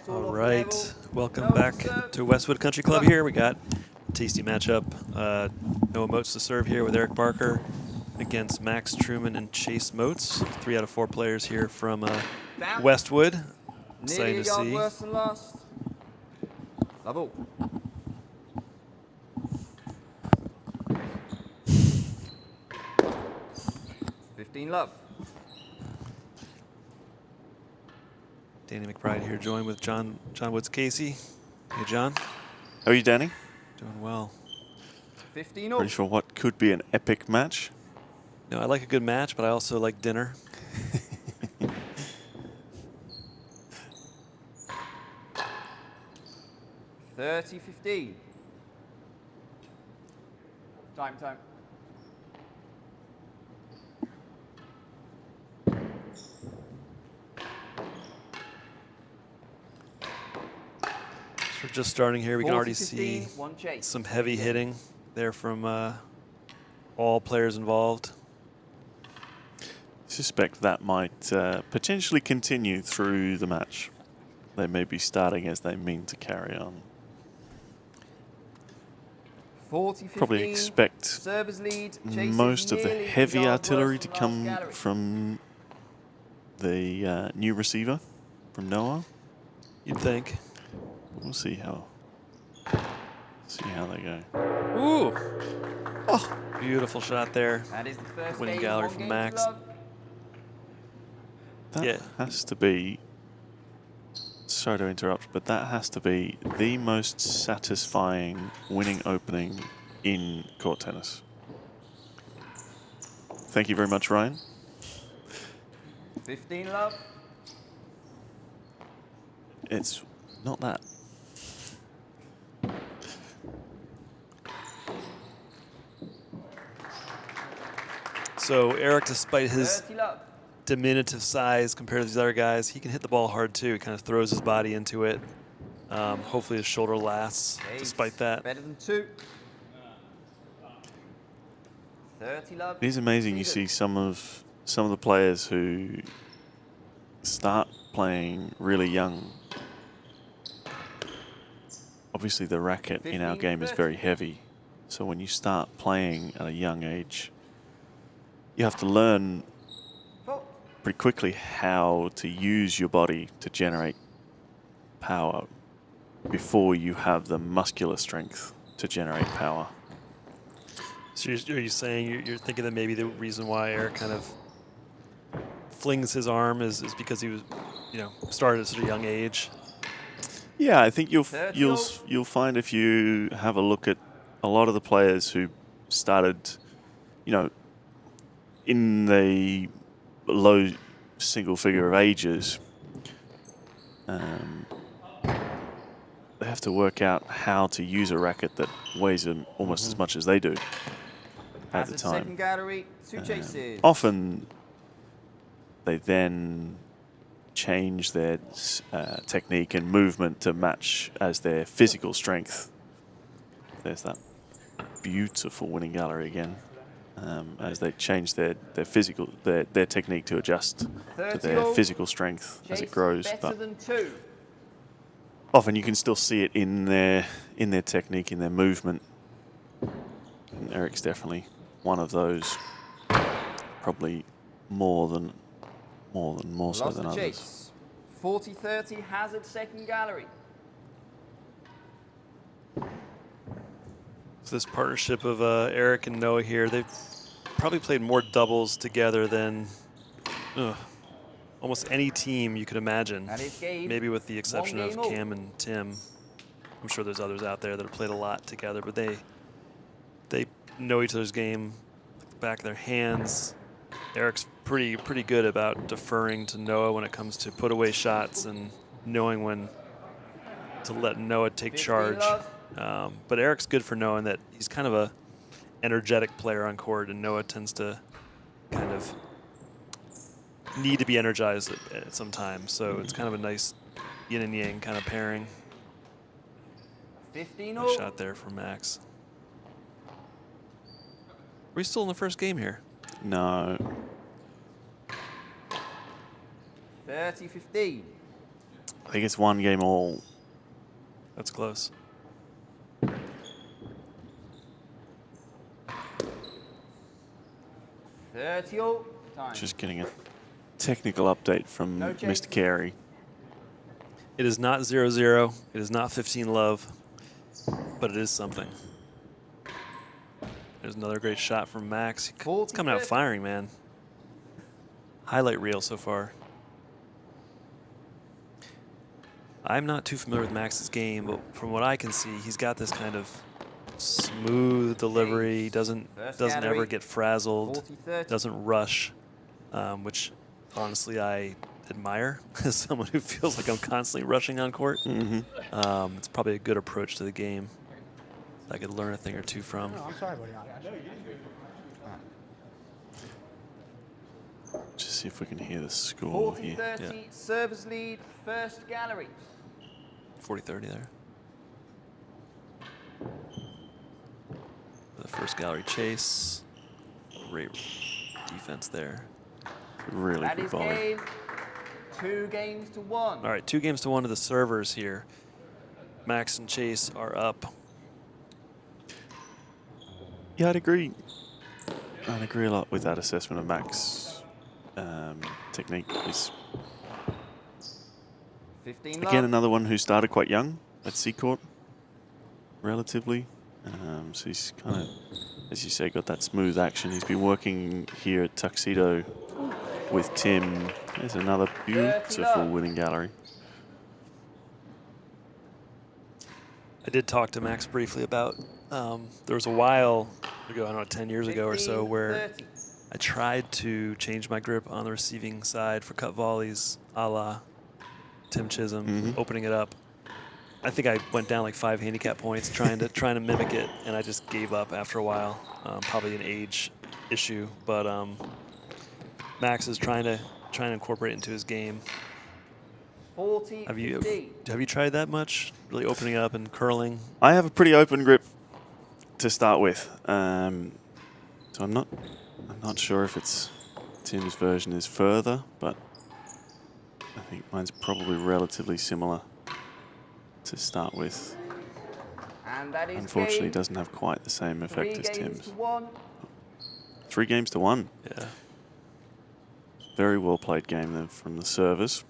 All right, welcome back to Westwood Country Club here. We got a tasty matchup. Noah Motz to serve here with Eric Barker against Max Trueman and Chase Motz. 3 out of 4 players here from Westwood. Exciting to see. Worse than last. Level. Love. Danny McBride here, joined with John Woods Casey. Hey, John. How are you, Danny? Doing well. 15 Ready for what could be an epic match? No, I like a good match, but I also like dinner. $30-15. Time. So we're just starting here. We can already see some heavy hitting there from all players involved. I suspect that might potentially continue through the match. They may be starting as they mean to carry on. 40-15. Probably expect lead, most of the heavy artillery to come from the new receiver from Noah. You'd think. We'll see how they go. Ooh! Oh, beautiful shot there. That is the first winning gallery from Max. That has to be. Sorry to interrupt, but that has to be the most satisfying winning opening in court tennis. Thank you very much, Ryan. 15 love. It's not that. So Eric, despite his diminutive size compared to these other guys, he can hit the ball hard too. He kind of throws his body into it. Hopefully his shoulder lasts despite that. Better than 2. 30 love. It is amazing. You see some of the players who start playing really young. Obviously, the racket in our game is very heavy. So when you start playing at a young age, you have to learn pretty quickly how to use your body to generate power before you have the muscular strength to generate power. So are you saying you're thinking that maybe the reason why Eric kind of flings his arm is because he was, started at such a young age? Yeah, I think you'll find if you have a look at a lot of the players who started, in the low single figure of ages, they have to work out how to use a racket that weighs them almost as much as they do at the time. Second gallery, 2 chases. Often they then change their technique and movement to match as their physical strength. There's that beautiful winning gallery again. As they change their technique to adjust to their physical strength as it grows. But often you can still see it in their technique, in their movement. And Eric's definitely one of those. Probably more so than others. 40-30, Hazard second gallery. So this partnership of Eric and Noah here, they've probably played more doubles together than almost any team you could imagine. Maybe with the exception of Cam and Tim. I'm sure there's others out there that have played a lot together, but they know each other's game like the back of their hands. Eric's pretty good about deferring to Noah when it comes to put away shots and knowing when to let Noah take charge. But Eric's good for knowing that he's kind of a energetic player on court, and Noah tends to kind of need to be energized at some time. So it's kind of a nice yin and yang kind of pairing. 15 nice shot there for Max. Are we still in the first game here? No. 30-15. I think it's 1 game all. That's close. all. Time. Just getting a technical update from No Mr. Carey. It is not 0-0. It is not 15 love, but it is something. There's another great shot from Max. He's coming out firing, man. Highlight reel so far. I'm not too familiar with Max's game, but from what I can see, he's got this kind of smooth delivery. Doesn't ever get frazzled. Doesn't rush, which honestly I admire as someone who feels like I'm constantly rushing on court. It's probably a good approach to the game. I could learn a thing or two from. No, I'm sorry, buddy. I know you Just see if we can hear the score 40-30, here. Yeah. servers lead, first gallery. 40-30 there. The first gallery chase. Great defense there. Really That good is volley. game. 2 games to 1. All right, 2 games to 1 to the servers here. Max and Chase are up. Yeah, I'd agree. I'd agree a lot with that assessment of Max. Technique is 15 again love. another one who started quite young at C court, relatively. So he's kind of, as you say, got that smooth action. He's been working here at Tuxedo with Tim. There's another beautiful winning gallery. I did talk to Max briefly about, there was a while ago, I don't know, 10 years ago or so, where 30. I tried to change my grip on the receiving side for cut volleys, a la Tim Chisholm, opening it up. I think I went down like 5 handicap points trying to mimic it, and I just gave up after a while. Probably an age issue, but Max is trying to incorporate it into his game. 40, Have you 50. tried that much? Really opening up and curling? I have a pretty open grip to start with, so I'm not sure if it's Tim's version is further, but I think mine's probably relatively similar to start with. And that is Unfortunately, game. doesn't have quite the same effect 3 as games Tim's. to 1. 3 games to 1. Yeah. Very well played game then from the servers.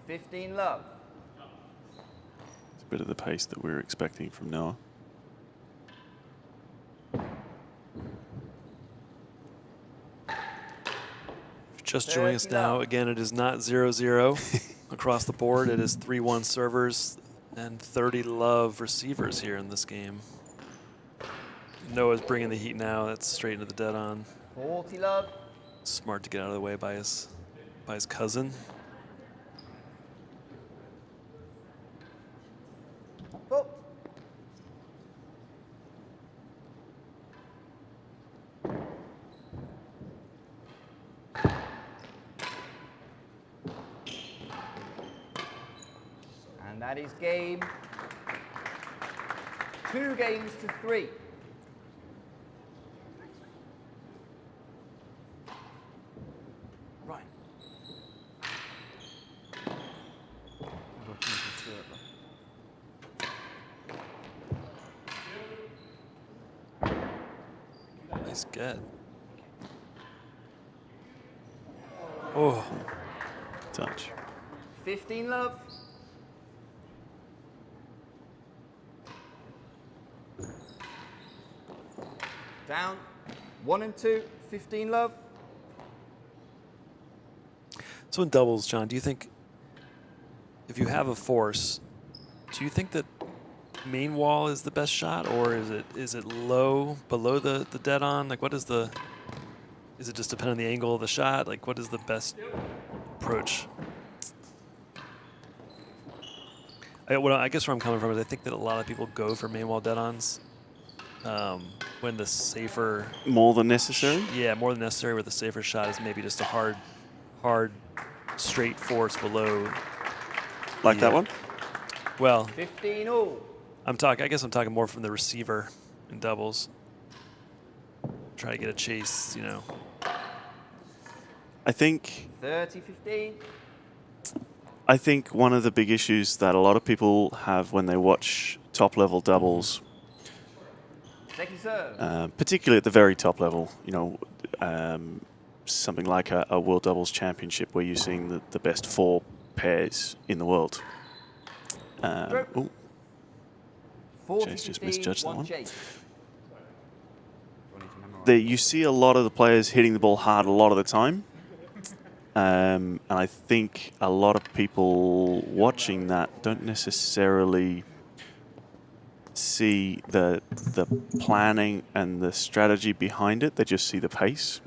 15 love. It's a bit of the pace that we were expecting from Noah. Just joining us now, again, it is not 0-0 across the board. It is 3-1 servers and 30 love receivers here in this game. Noah's bringing the heat now. That's straight into the dead on. 40 love. Smart to get out of the way by his cousin. Oh. And that is game. 2 games to 3. Right. Nice get. Oh, Touch. 15 love. Down. 1 and 2. 15 love. so in doubles, John, do you think if you have a force, do you think that main wall is the best shot, or is it low below the dead on? Like, what is it just depend on the angle of the shot? Like, what is the best approach? I guess where I'm coming from is I think that a lot of people go for main wall dead ons when the safer, More than necessary? yeah, more than necessary, where the safer shot is maybe just a hard straight force below. Like that Yeah. one? Well, 15 all. I guess I'm talking more from the receiver in doubles. Try to get a chase, you know. I think 30-15. I think one of the big issues that a lot of people have when they watch top-level doubles, Second serve. particularly at the very top level, something like a World Doubles Championship where you're seeing the best 4 pairs in the world. Chase just misjudged that one. You see a lot of the players hitting the ball hard a lot of the time. And I think a lot of people watching that don't necessarily see the planning and the strategy behind it. They just see the pace.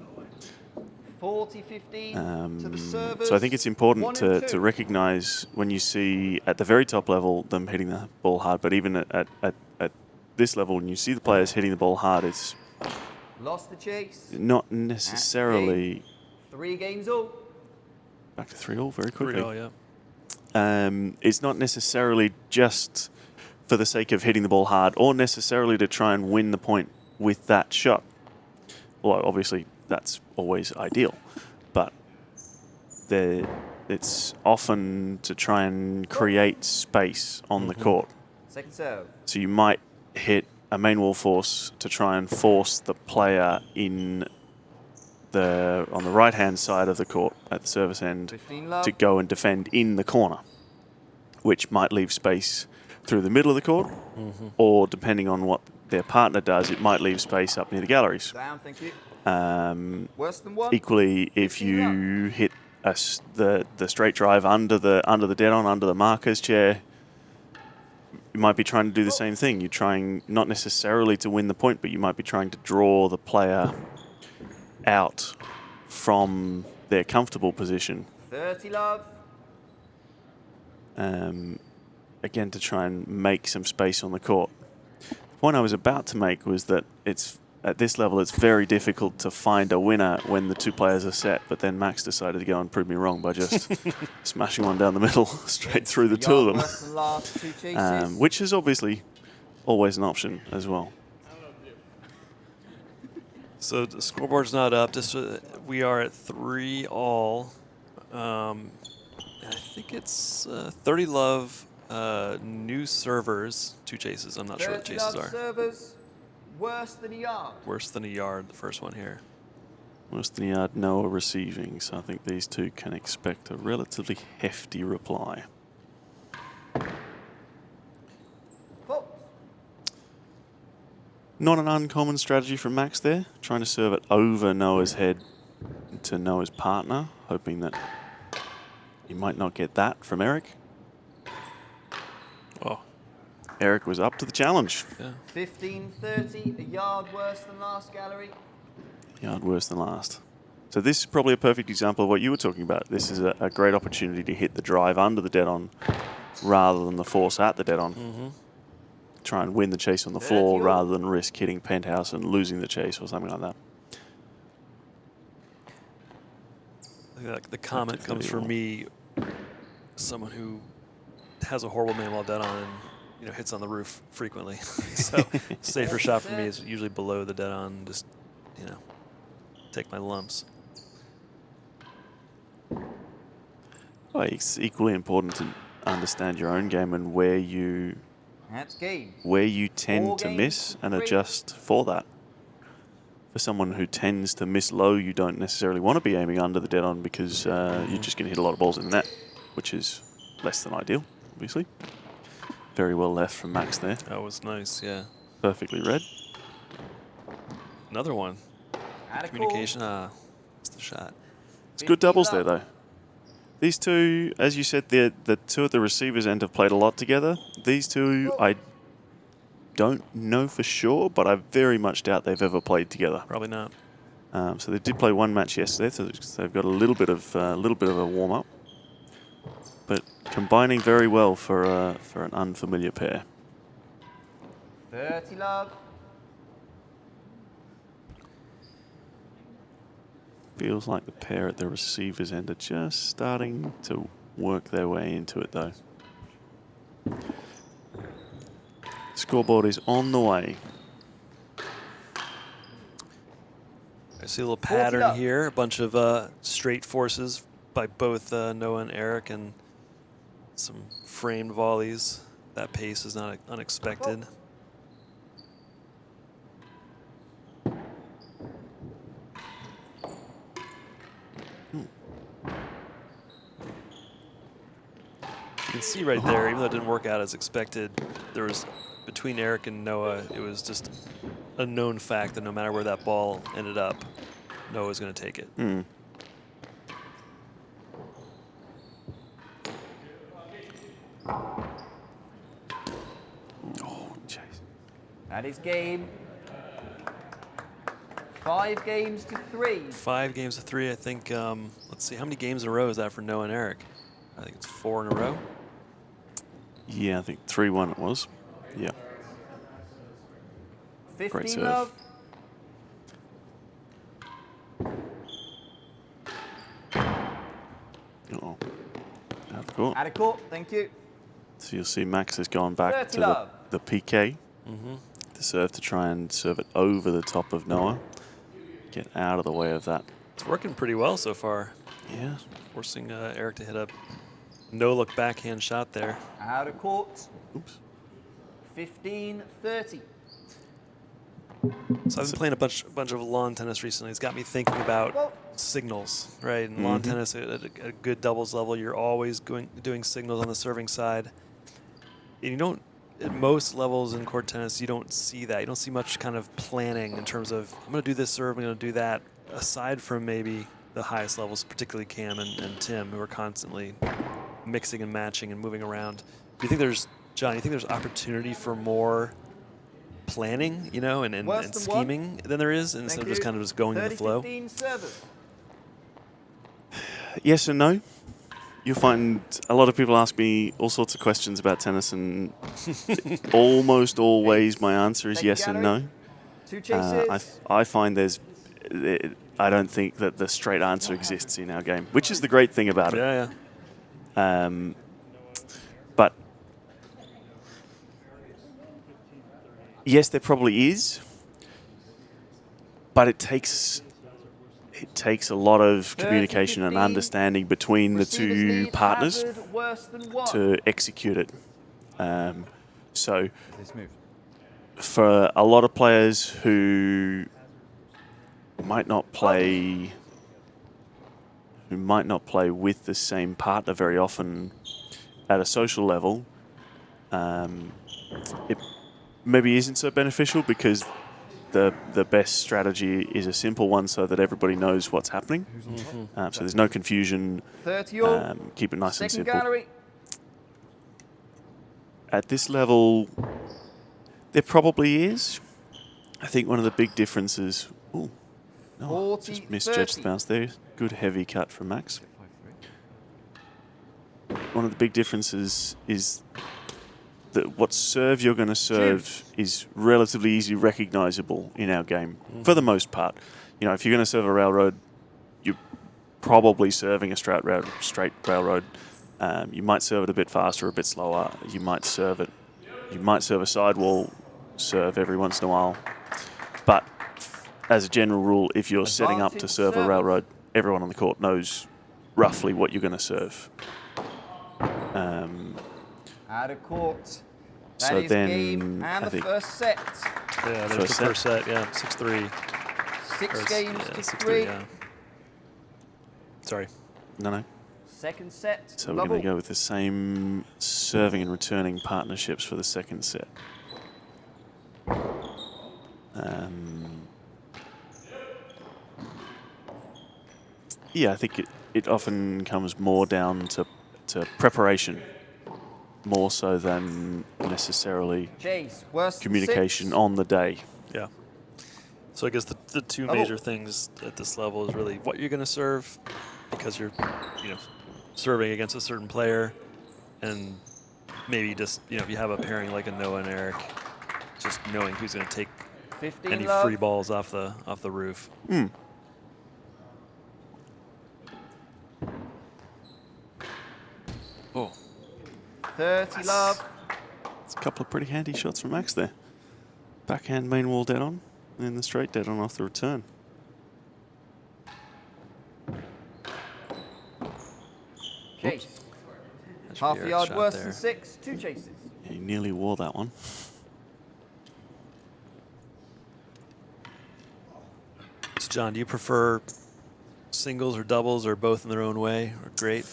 40-15 to the servers. So I think it's important to recognize when you see at the very top level them hitting the ball hard, but even at this level, when you see the players hitting the ball hard, it's lost the chase. Not necessarily 3 games all. Back to 3-all very quickly. 3-all, yeah. It's not necessarily just for the sake of hitting the ball hard or necessarily to try and win the point with that shot. Well, obviously, that's always ideal. But it's often to try and create space on the court. Second serve. So you might hit a main wall force to try and force the player on the right-hand side of the court at the service end to go and defend in the corner, which might leave space through the middle of the court, or depending on what their partner does, it might leave space up near the galleries. Down, thank you. Worse than 1. Equally, if you hit the straight drive under the dead-on, under the marker's chair, you might be trying to do the same thing. You're trying not necessarily to win the point, but you might be trying to draw the player out from their comfortable position. 30 love. Again, to try and make some space on the court. The point I was about to make was that at this level, it's very difficult to find a winner when the 2 players are set, but then Max decided to go and prove me wrong by just smashing one down the middle, straight through the 2 of them, which is obviously always an option as well. So the scoreboard's not up. We are at 3-all. I think it's 30 love, new servers, 2 chases. I'm not sure what the chases are. Servers, worse than a yard. Worse than a yard, the first one here. Worse than a yard, no receiving. So I think these 2 can expect a relatively hefty reply. Not an uncommon strategy from Max there, trying to serve it over Noah's head to Noah's partner, hoping that he might not get that from Eric. Oh. Eric was up to the challenge. Yeah. 15-30, a yard worse than last gallery. Yard worse than last. So this is probably a perfect example of what you were talking about. This is a great opportunity to hit the drive under the dead-on rather than the force at the dead-on. Try and win the chase on the floor rather than risk hitting penthouse and losing the chase or something like that. I think the comment comes from me, someone who has a horrible main wall dead on and hits on the roof frequently. So safer shot for me is usually below the dead on. Just take my lumps. Well, it's equally important to understand your own game and where you tend to miss and adjust for that. For someone who tends to miss low, you don't necessarily want to be aiming under the dead on because you're just going to hit a lot of balls in the net, which is less than ideal, obviously. Very well left from Max there. That was nice, yeah. Perfectly read. Another one. Communication, that's the shot. It's good doubles there, though. These 2, as you said, the 2 at the receivers end have played a lot together. These 2, I don't know for sure, but I very much doubt they've ever played together. Probably not. So they did play 1 match yesterday, so they've got a little bit of a warm up, but combining very well for an unfamiliar pair. 30 love. Feels like the pair at the receivers end are just starting to work their way into it, though. Scoreboard is on the way. I see a little 40 pattern love. here. A bunch of straight forces by both Noah and Eric, and some framed volleys. That pace is not unexpected. You can see right there, even though it didn't work out as expected, there was, between Eric and Noah, it was just a known fact that no matter where that ball ended up, Noah was going to take it. Oh, jeez. That is game. 5 games to 3. 5 games to 3, I think. Let's see, how many games in a row is that for Noah and Eric? I think it's 4 in a row. Yeah, I think 3-1 it was. Yeah. 15 serve. love. Uh-oh. Out of the court. Out of court, thank you. So you'll see Max has gone back 30 to love. the PK. To serve, to try and serve it over the top of Noah. Get out of the way of that. It's working pretty well so far. Yeah. Forcing Eric to hit a no-look backhand shot there. Out of court. Oops. 15-30. So I've been playing a bunch of lawn tennis recently. It's got me thinking about signals, right? In lawn tennis, at a good doubles level, you're always doing signals on the serving side. And you don't, at most levels in court tennis, you don't see that. You don't see much kind of planning in terms of, I'm going to do this serve, I'm going to do that, aside from maybe the highest levels, particularly Cam and Tim, who are constantly mixing and matching and moving around. Do you think there's, John, you think there's opportunity for more planning, you know, and scheming than there is, instead of just kind of just going in the flow? 30-15 service. Yes and no. You'll find a lot of people ask me all sorts of questions about tennis, and almost always my answer is yes and no. 2 chases. I find I don't think that the straight answer exists in our game, which is the great thing about it. Yeah, yeah. But yes, there probably is, but it takes a lot of communication and understanding between the two partners to execute it. So for a lot of players who might not play with the same partner very often at a social level, it maybe isn't so beneficial, because the best strategy is a simple one, so that everybody knows what's happening. So there's no confusion. 30 all. Keep it nice and Second simple. gallery. At this level, there probably is. I think one of the big differences. Ooh, no, 40, just misjudged 30. the bounce there. Good heavy cut from Max. One of the big differences is that what serve you're going to serve is relatively easily recognizable in our game, for the most part. You know, if you're going to serve a railroad, you're probably serving a straight railroad. You might serve it a bit faster, a bit slower. You might serve a sidewall serve every once in a while. But as a general rule, if you're setting up to serve a railroad, everyone on the court knows roughly what you're going to serve. Out of court. That So is then game I and the think first set. Yeah, there's the first set. Yeah, 6-3. 6 games to 6-3, 3. yeah. Sorry. No. Second set. So we're going to go with the same serving and returning partnerships for the second set. Yeah, I think it often comes more down to preparation, more so than necessarily Chase. Worse than communication 6. on the day. Yeah. So I guess the two major things at this level is really what you're going to serve, because you're, serving against a certain player, and maybe just, if you have a pairing like a Noah and Eric, just knowing who's going to take 15 any love. free balls off the roof. Oh. 30 love. It's a couple of pretty handy shots from Max there. Backhand main wall dead on, and then the straight dead on off the return. That should Half be a Eric's yard shot worse there. than 6, 2 chases. He nearly wore that one. So John, do you prefer singles or doubles or both in their own way? Or great?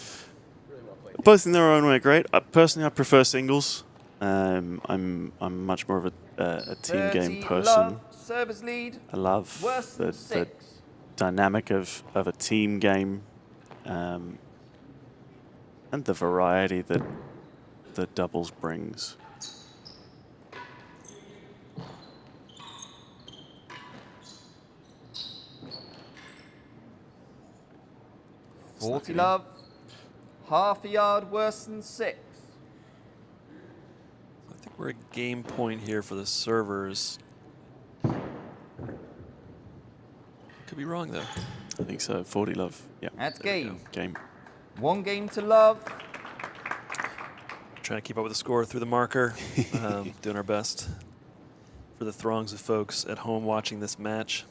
Both in their own way, great. Personally, I prefer singles. I'm much more of a team game 30 person. love, service lead. I love Worse than the 6. dynamic of a team game, and the variety that doubles brings. It's 40 love. Half a yard worse than 6. I think we're at game point here for the servers. Could be wrong though. I think so. 40 love. Yeah. That's There we game. Game. 1 game to love. Trying to keep up with the score through the marker. Doing our best for the throngs of folks at home watching this match.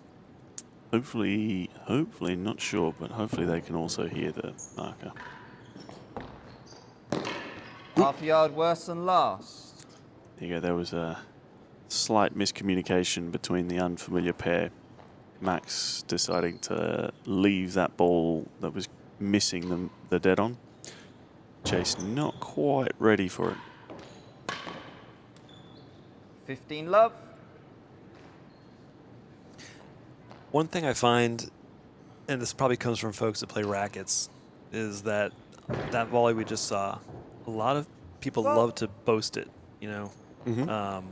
Hopefully, not sure, but hopefully they can also hear the marker. Half a yard worse than last. There you go. There was a slight miscommunication between the unfamiliar pair. Max deciding to leave that ball that was missing the dead on. Chase not quite ready for it. 15 love. One thing I find, and this probably comes from folks that play rackets, is that volley we just saw, a lot of people love to boast it, you know. Mm-hmm.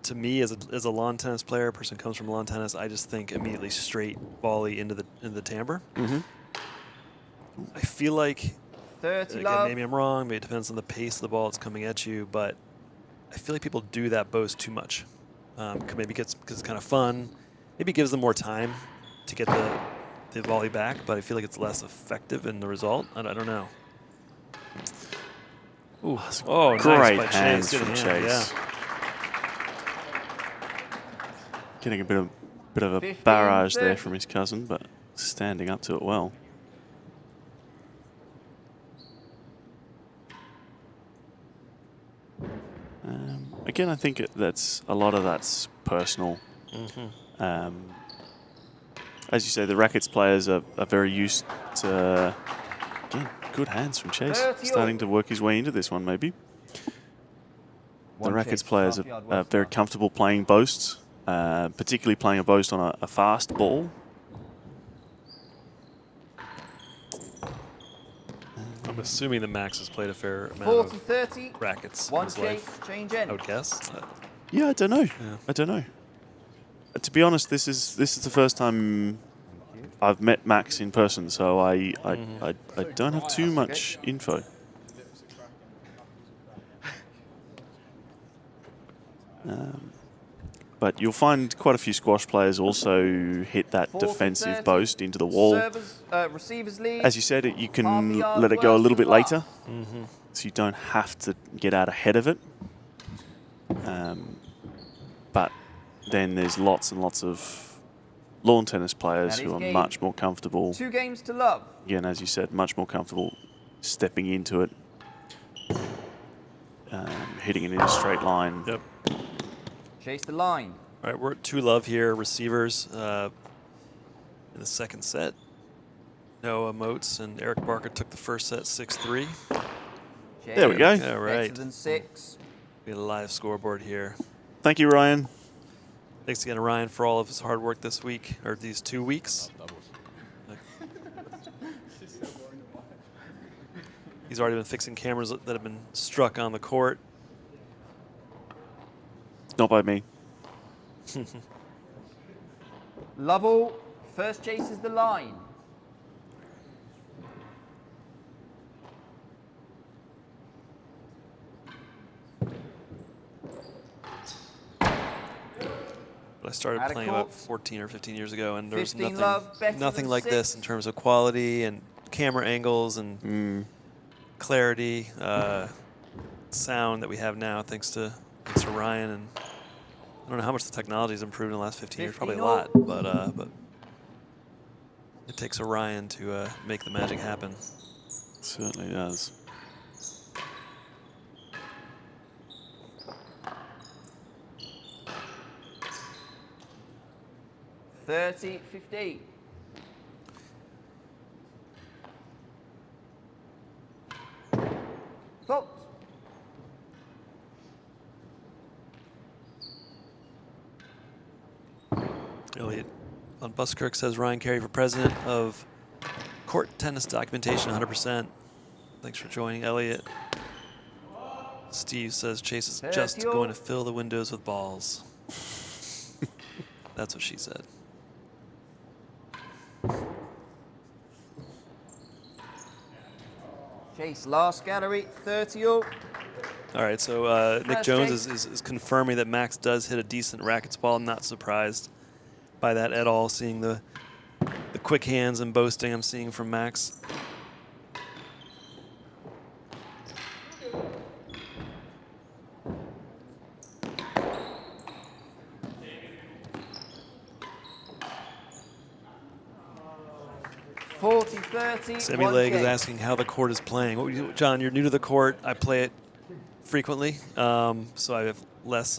To me, as a lawn tennis player, a person who comes from lawn tennis, I just think immediately straight volley into the timbre. Mm-hmm. I feel like, 30 again, love. maybe I'm wrong, maybe it depends on the pace of the ball that's coming at you, but I feel like people do that boast too much. Maybe because it's kind of fun. Maybe it gives them more time to get the volley back, but I feel like it's less effective in the result. I don't know. Ooh. Oh, Great nice by hands Chase. from Good hand, Chase. yeah. Getting a bit of a 15, barrage there 30. from his cousin, but standing up to it well. Again, I think that's a lot of that's personal. Mm-hmm. As you say, the rackets players are very used to, again, good hands from Chase. 30 Starting to work his way into this one, maybe. The 1 rackets chase, players half yard are worse very than comfortable playing boasts, particularly playing a boast on a fast ball. I'm assuming that Max has played a fair amount 40, of 30. rackets in 1 his chase, life, change I end. would guess. Yeah, I don't know. Yeah. I don't know. To be honest, this is the first time I've met Max in person, so I don't have too much info. But you'll find quite a few squash players also hit that 40, defensive 30. boast into the wall. Servers, receivers lead. As you said, you Half a can yard let it go a worse little than bit later, last. so you don't have to get out ahead of it. But then there's lots and lots of lawn tennis players That who is are game. much more comfortable. 2 games to love. Again, as you said, much more comfortable stepping into it, hitting it in a straight line. Yep. Chase the line. All right, we're at 2 love here, receivers in the second set. Noah Motz and Eric Barker took the first set 6-3. Chase. There we go. Yeah, right. Better than 6. We had a live scoreboard here. Thank you, Ryan. Thanks again to Ryan for all of his hard work this week, or these 2 weeks. He's already been fixing cameras that have been struck on the court. Not by me. Lovell, first chases the line. But I started Out of playing court. about 14 or 15 years ago, and there was 15 love, better nothing than like this 6. in terms of quality and camera angles and clarity, sound that we have now, thanks to Ryan. And I don't know how much the technology has improved in the last 15 years, probably a lot, but it takes Orion to make the magic happen. Certainly does. 30-15. Fault. Elliot on Buskirk says Ryan Carey for president of Court Tennis Documentation 100%. Thanks for joining, Elliot. Steve says Chase is just going to fill the windows with balls. That's what she said. Chase, last gallery, 30-all. All right, so Nick Jones is confirming that Max does hit a decent rackets ball. I'm not surprised by that at all, seeing the quick hands and boasting I'm seeing from Max. Sammy Legg is asking how the court is playing. John, you're new to the court. I play it frequently, so I have less,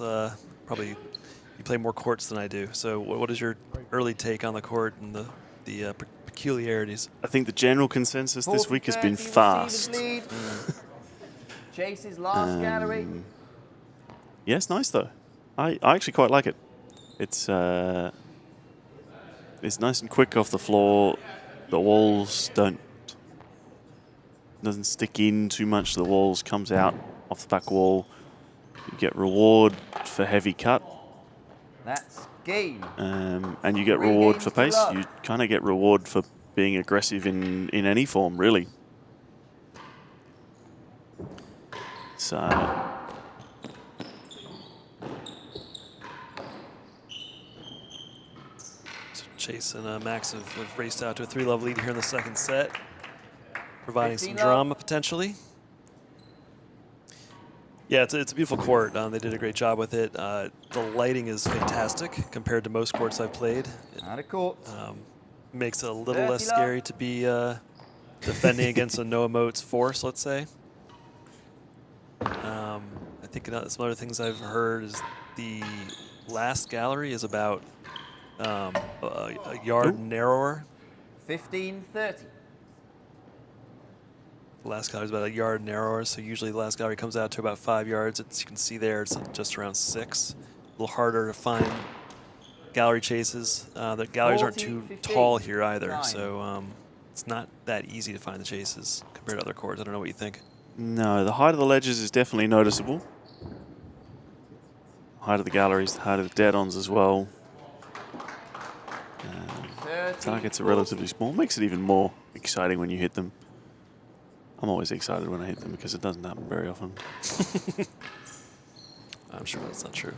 probably you play more courts than I do. So what is your early take on the court and the peculiarities? I think the general consensus this week has been fast. Chase's last gallery. Yeah, it's nice though. I actually quite like it. It's nice and quick off the floor. The walls doesn't stick in too much to the walls, comes out off the back wall. You get reward for heavy cut. That's game. And you get reward for pace. You kind of get reward for being aggressive in any form, really. So Chase and Max have raced out to a 3-love lead here in the second set, providing some drama potentially. Yeah, it's a beautiful court. They did a great job with it. The lighting is fantastic compared to most courts I've played. Out of court. Makes it a little less scary to be defending against a no emotes force, let's say. I think some other things I've heard is the last gallery is about a yard narrower. 15-30. The last gallery is about a yard narrower, so usually the last gallery comes out to about 5 yards. You can see there it's just around 6. A little harder to find gallery chases. The galleries aren't too tall here either, so it's not that easy to find the chases compared to other courts. I don't know what you think. No, the height of the ledges is definitely noticeable. Height of the galleries, the height of the dead-ons as well. Targets are relatively small. Makes it even more exciting when you hit them. I'm always excited when I hit them because it doesn't happen very often. I'm sure that's not true.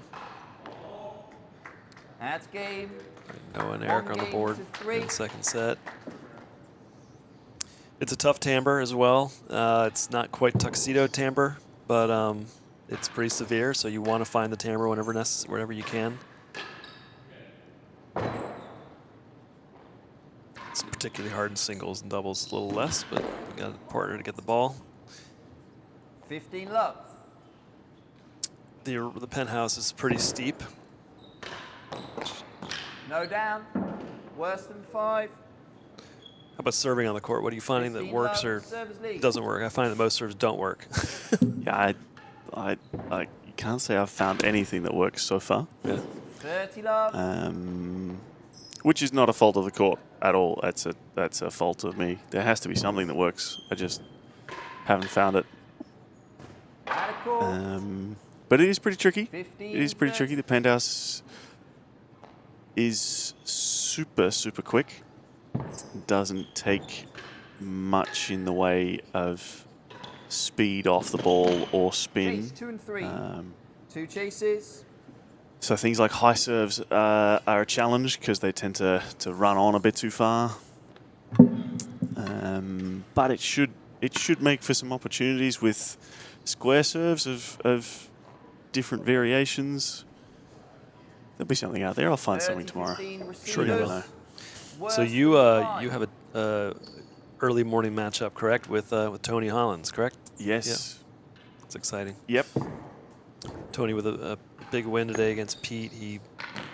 That's game. Noah and Eric on the board in the second set. It's a tough timbre as well. It's not quite tuxedo timbre, but it's pretty severe, so you want to find the timbre whenever you can. It's particularly hard in singles and doubles, a little less, but we got a partner to get the ball. 15-love. The penthouse is pretty steep. No down. Worse than 5. How about serving on the court? What are you finding that works or doesn't work? I find that most serves don't work. Yeah, I you can't say I've found anything that works so far. Yeah. 30-love. Which is not a fault of the court at all. That's a fault of me. There has to be something that works. I just haven't found it. Out of court. But it is pretty tricky. 15, it is pretty tricky. The penthouse is super, super quick. Doesn't take much in the way of speed off the ball or spin. Chase 2 and 3. 2 chases. So things like high serves are a challenge because they tend to run on a bit too far. But it should make for some opportunities with square serves of different variations. There'll be something out there. I'll find something tomorrow. Sure, you never know. So you have a early morning matchup, correct, with Tony Hollins, correct? Yes. Yeah. It's exciting. Yep. Tony with a big win today against Pete. He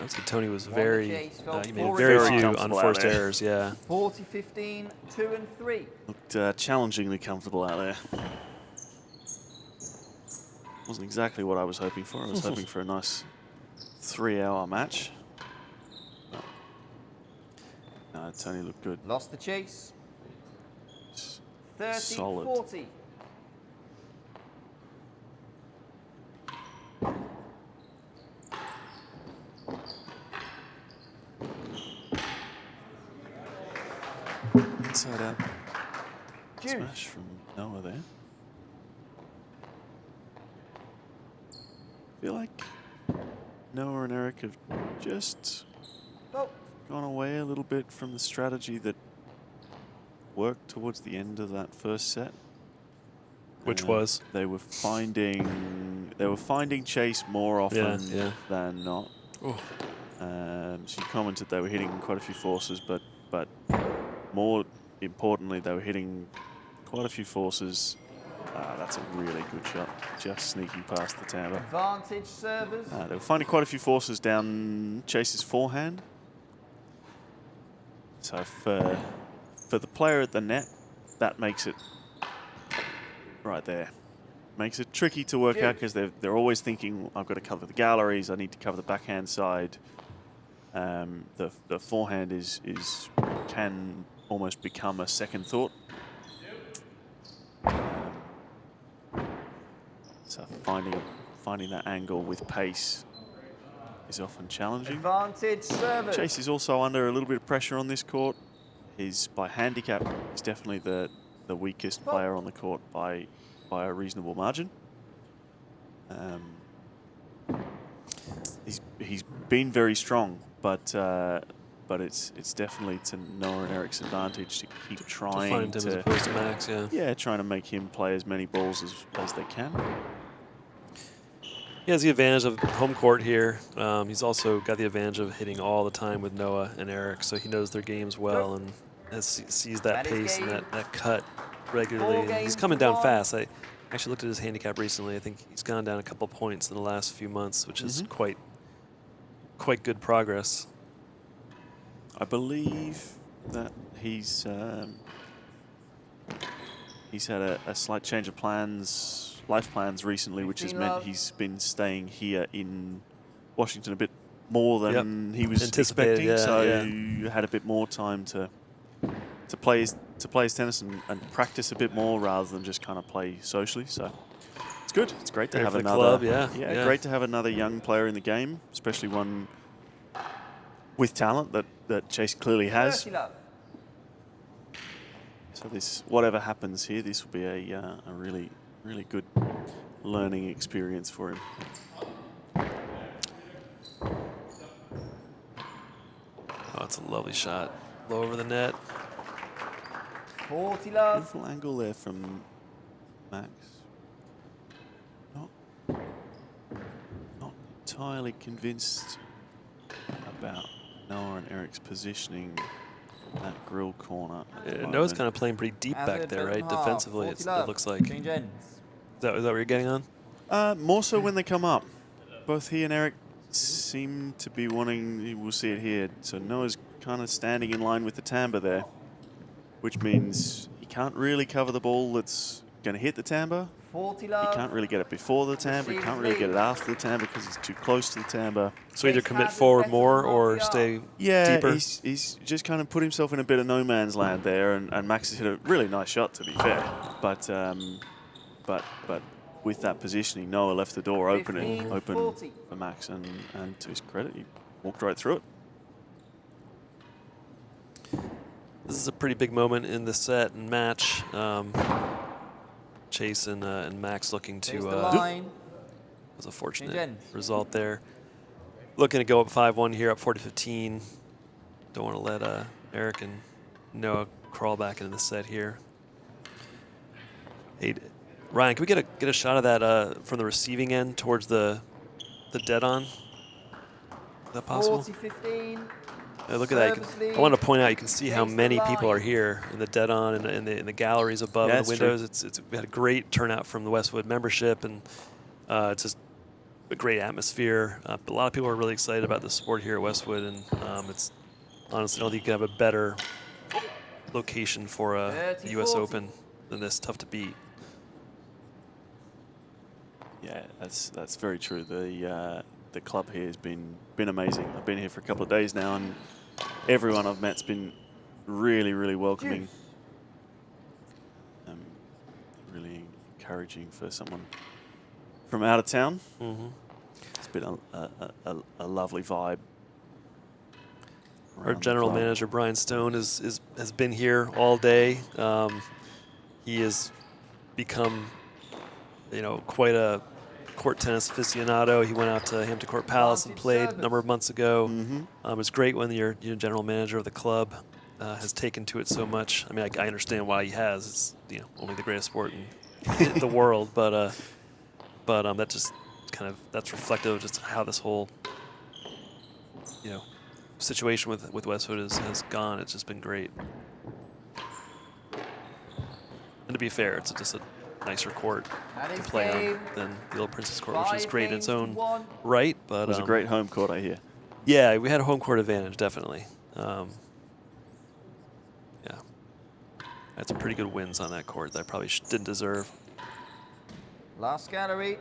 Obviously, Tony was Won the very, chase, felt he made forward very line. few comfortable out unforced there. errors, yeah. 40-15, 2 and 3. Looked challengingly comfortable out there. Wasn't exactly what I was hoping for. I was hoping for a nice 3-hour match. But no, Tony looked good. Lost the chase. Solid. 30-40. Inside out Juice. smash from Noah there. I feel like Noah and Eric have just Oh, gone away a little bit from the strategy that worked towards the end of that first set. Which was? They were finding chase more often Yeah. than not. Oh. So you commented they were hitting quite a few forces, but more importantly, they were hitting quite a few forces. That's a really good shot, just sneaking past the tower. advantage servers. They were finding quite a few forces down Chase's forehand. So for the player at the net, that makes it right there. Makes it tricky to work out because they're always thinking, I've got to cover the galleries, I need to cover the backhand side. The forehand can almost become a second thought. So finding that angle with pace is often challenging. Advantage servers. Chase is also under a little bit of pressure on this court. By handicap, he's definitely the weakest player on the court by a reasonable margin. He's been very strong, but it's definitely to Noah and Eric's advantage to keep trying to find him as opposed to Max, yeah. Yeah, trying to make him play as many balls as they can. He has the advantage of home court here. He's also got the advantage of hitting all the time with Noah and Eric, so he knows their games well and sees that pace and that cut regularly. And he's coming down fast. I actually looked at his handicap recently. I think he's gone down a couple points in the last few months, which is quite good progress. I believe that he's had a slight change of life plans recently, which has meant he's been staying here in Washington a bit more than he was expecting. He had a bit more time to play his tennis and practice a bit more rather than just kind of play socially. So it's good. It's great to have another club, great to have another young player in the game, especially one with talent that Chase clearly has. So this, whatever happens here, this will be a really good learning experience for him. Oh, it's a lovely shot. Low over the net. 40 love. Beautiful angle there from Max. Not entirely convinced about Noah and Eric's positioning that grill corner. Noah's kind of playing pretty deep back there, right? Defensively, it looks like. Change ends. Is that what you're getting on? More so when they come up. Both he and Eric seem to be wanting, we'll see it here. So Noah's kind of standing in line with the timbre there, which means he can't really cover the ball that's going to hit the timbre. 40 He love. can't really get it before the timbre. He can't really get it after the timbre because he's too close to the timbre. So either commit forward more or stay deeper? He's just kind of put himself in a bit of no man's land there, and Max has hit a really nice shot, to be fair. But with that positioning, Noah left the door open for Max, and to his credit, he walked right through it. This is a pretty big moment in the set and match. Chase and Max looking to was a fortunate result there. Looking to go up 5-1 here, up 40-15. Don't want to let Eric and Noah crawl back into the set here. Hey, Ryan, can we get a shot of that from the receiving end towards the dead on? Is that possible? 40-15. Look at that. I wanted to point out, you can see how many people are here in the dead on and in the galleries above the windows. We had a great turnout from the Westwood membership, and it's just a great atmosphere. A lot of people are really excited about the sport here at Westwood, and it's honestly, I don't think you can have a better location for a U.S. Open than this. Tough to beat. Yeah, that's very true. The club here has been amazing. I've been here for a couple of days now, and everyone I've met's been really, really welcoming. Really encouraging for someone from out of town. It's been a lovely vibe. Our general manager Brian Stone has been here all day. He has become, quite a court tennis aficionado. He went out to Hampton Court Palace and played a number of months ago. It's great when your general manager of the club has taken to it so much. I mean, I understand why he has. It's only the greatest sport in the world, but that just that's reflective of just how this whole situation with Westwood has gone. It's just been great. And to be fair, it's just a nicer court to play on than the old Princess Court, which is great in its own right. But it was a great home court, I hear. Yeah, we had a home court advantage, definitely. Yeah, had some pretty good wins on that court that I probably didn't deserve. Last gallery.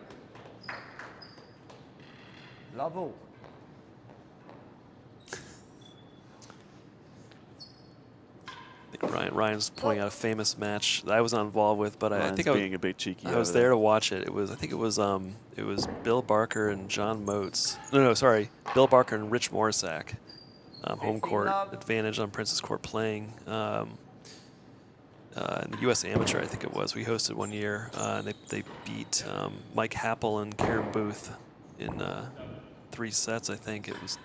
Lovell. I think Ryan's pointing out a famous match that I was not involved with, but I think I was being a bit cheeky. I was there to watch it. I think it was Bill Barker and John Motz. No, sorry, Bill Barker and Rich Morasak. Home court advantage on Princess Court playing. In the U.S. Amateur, I think it was. We hosted one year, and they beat Mike Happel and Karen Booth in 3 sets. I think it was,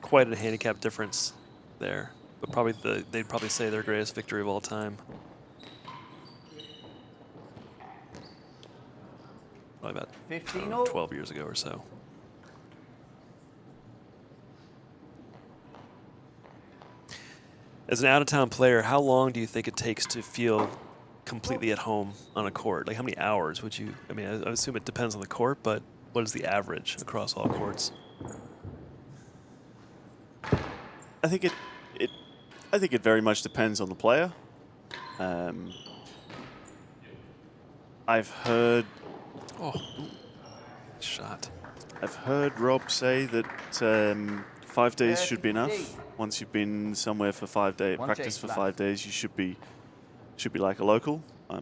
quite a handicap difference there. But they'd probably say their greatest victory of all time. Probably about 12 years ago or so. As an out-of-town player, how long do you think it takes to feel completely at home on a court? Like, how many hours would you? I mean, I assume it depends on the court, but what is the average across all courts? I think it very much depends on the player. I've heard. Oh, shot. I've heard Rob say that 5 days should be enough. Once you've been somewhere for 5 days, practice for 5 days, you should be like a local. I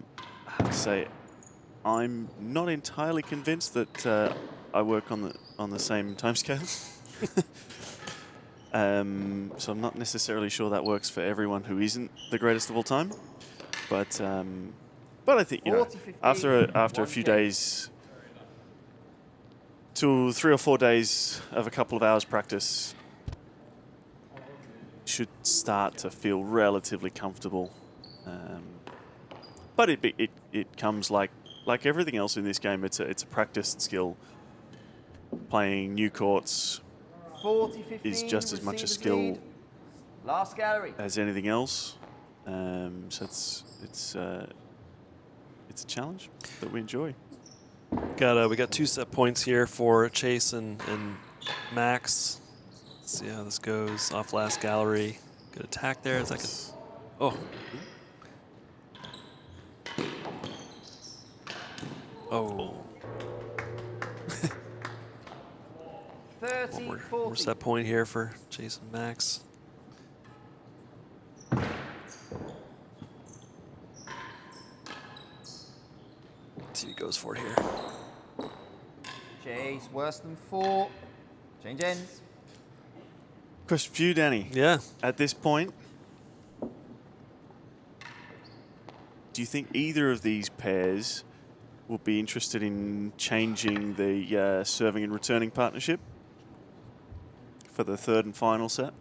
have to say, I'm not entirely convinced that I work on the same timescale. So I'm not necessarily sure that works for everyone who isn't the greatest of all time. But I think after a few days, to 3 or 4 days of a couple of hours practice, should start to feel relatively comfortable. But it comes like everything else in this game. It's a practiced skill. Playing new courts is just as much a skill as anything else. So it's a challenge that we enjoy. We got 2 set points here for Chase and Max. Let's see how this goes. Off last gallery. Good attack there. It's like oh. Oh. 30, One more set point here for Chase and Max. Let's see who goes for it here. Chase worse than 4. Change ends. Question for you, Danny. Yeah. At this point, do you think either of these pairs will be interested in changing the serving and returning partnership for the 3rd and final set?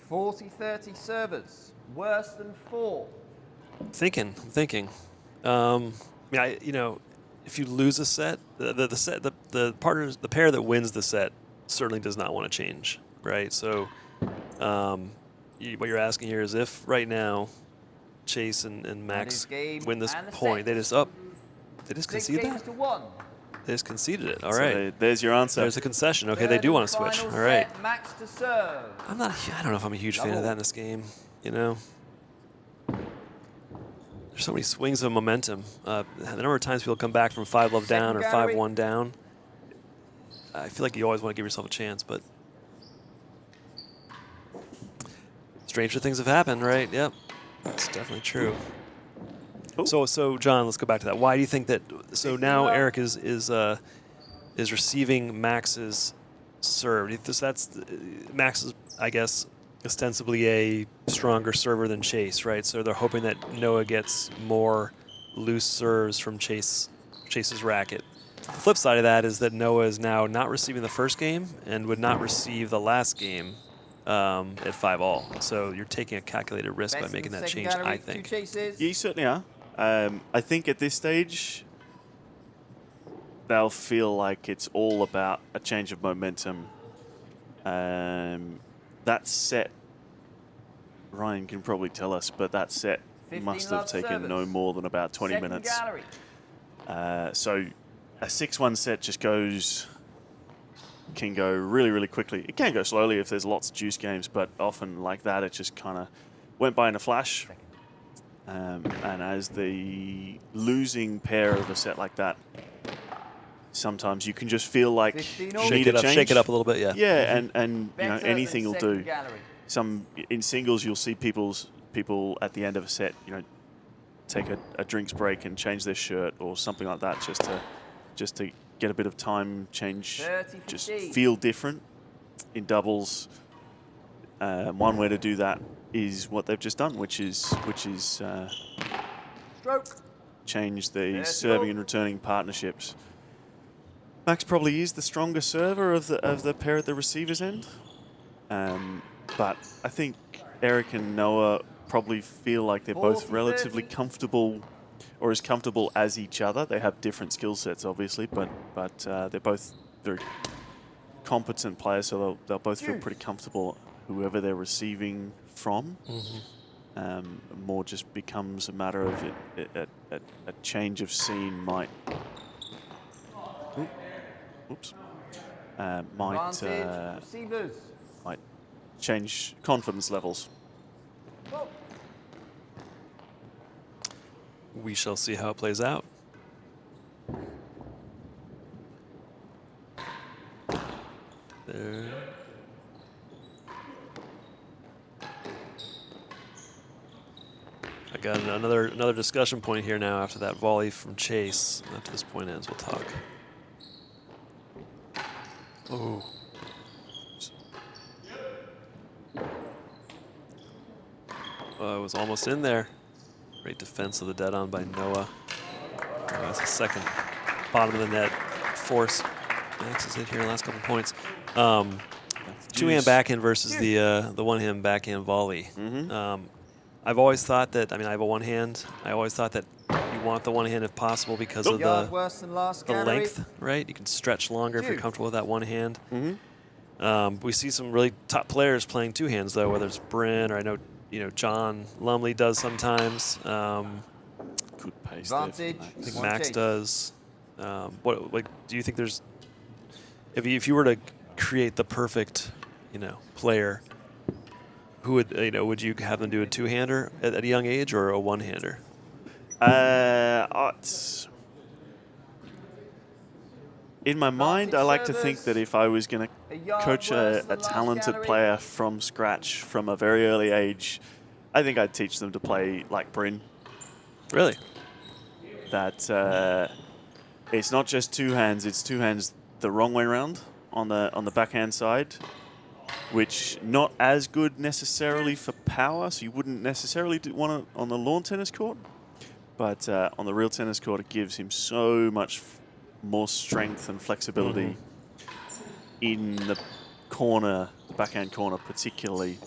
40-30 servers. Worse than 4. I'm thinking. If you lose a set, the pair that wins the set certainly does not want to change, right? So, what you're asking here is if right now Chase and Max win this point, they just They just 6 conceded games that? to 1. They just conceded it. All So right. there's your answer. There's a concession. Okay, Third they do and want to switch. final All right. set, Max to serve. I don't know if I'm a huge fan of that in this game. You know, there's so many swings of momentum. The number of times people come back from 5-love down or Second gallery. 5-1 down. I feel like you always want to give yourself a chance, but stranger things have happened, right? Yep, that's definitely true. So John, let's go back to that. Why do you think that? So now Eric is receiving Max's serve. That's Max is, I guess, ostensibly a stronger server than Chase, right? So they're hoping that Noah gets more loose serves from Chase's racket. The flip side of that is that Noah is now not receiving the first game and would not receive the last game at 5-all. So you're taking a calculated risk by making that change, I think. Yeah, you certainly are. I think at this stage, they'll feel like it's all about a change of momentum. That set, Ryan can probably tell us, but that set must have taken no more than about 20 minutes. So a 6-1 set just can go really, really quickly. It can go slowly if there's lots of juice games, but often like that, it just kind of went by in a flash. And as the losing pair of a set like that, sometimes you can just feel like you need a change. Shake it up a little bit, yeah. Yeah, and you know, anything will do. In singles, you'll see people at the end of a set, you know, take a drinks break and change their shirt or something like that, just to get a bit of time change, just feel different. In doubles, one way to do that is what they've just done, which is change the serving and returning partnerships. Max probably is the stronger server of the pair at the receiver's end, but I think Eric and Noah probably feel like they're both relatively comfortable, or as comfortable as each other. They have different skill sets, obviously, but they're both very competent players, so they'll both feel pretty comfortable whoever they're receiving from. More just becomes a matter of a change of scene might might change confidence levels. We shall see how it plays out. There. I got another discussion point here now after that volley from Chase. After this point ends, we'll talk. Oh. Oh, it was almost in there. Great defense of the dead on by Noah. That's the second bottom of the net force. Max is hit here in the last couple points. Two-hand backhand versus the one-hand backhand volley. I've always thought that, I mean, I have a one-hand. I always thought that you want the one-hand if possible because of the length, right? You can stretch longer if you're comfortable with that one hand. We see some really top players playing two hands, though, whether it's Bryn or I know, John Lumley does sometimes. Good pace there. I think Max does. Do you think there's, if you were to create the perfect, player, who would you have them do a two-hander at a young age or a one-hander? In my mind, I like to think that if I was going to coach a talented player from scratch from a very early age, I think I'd teach them to play like Bryn. Really? That it's not just two hands; it's two hands the wrong way around on the backhand side, which not as good necessarily for power. So you wouldn't necessarily want it on the lawn tennis court, but on the real tennis court, it gives him so much more strength and flexibility in the corner, the backhand corner particularly,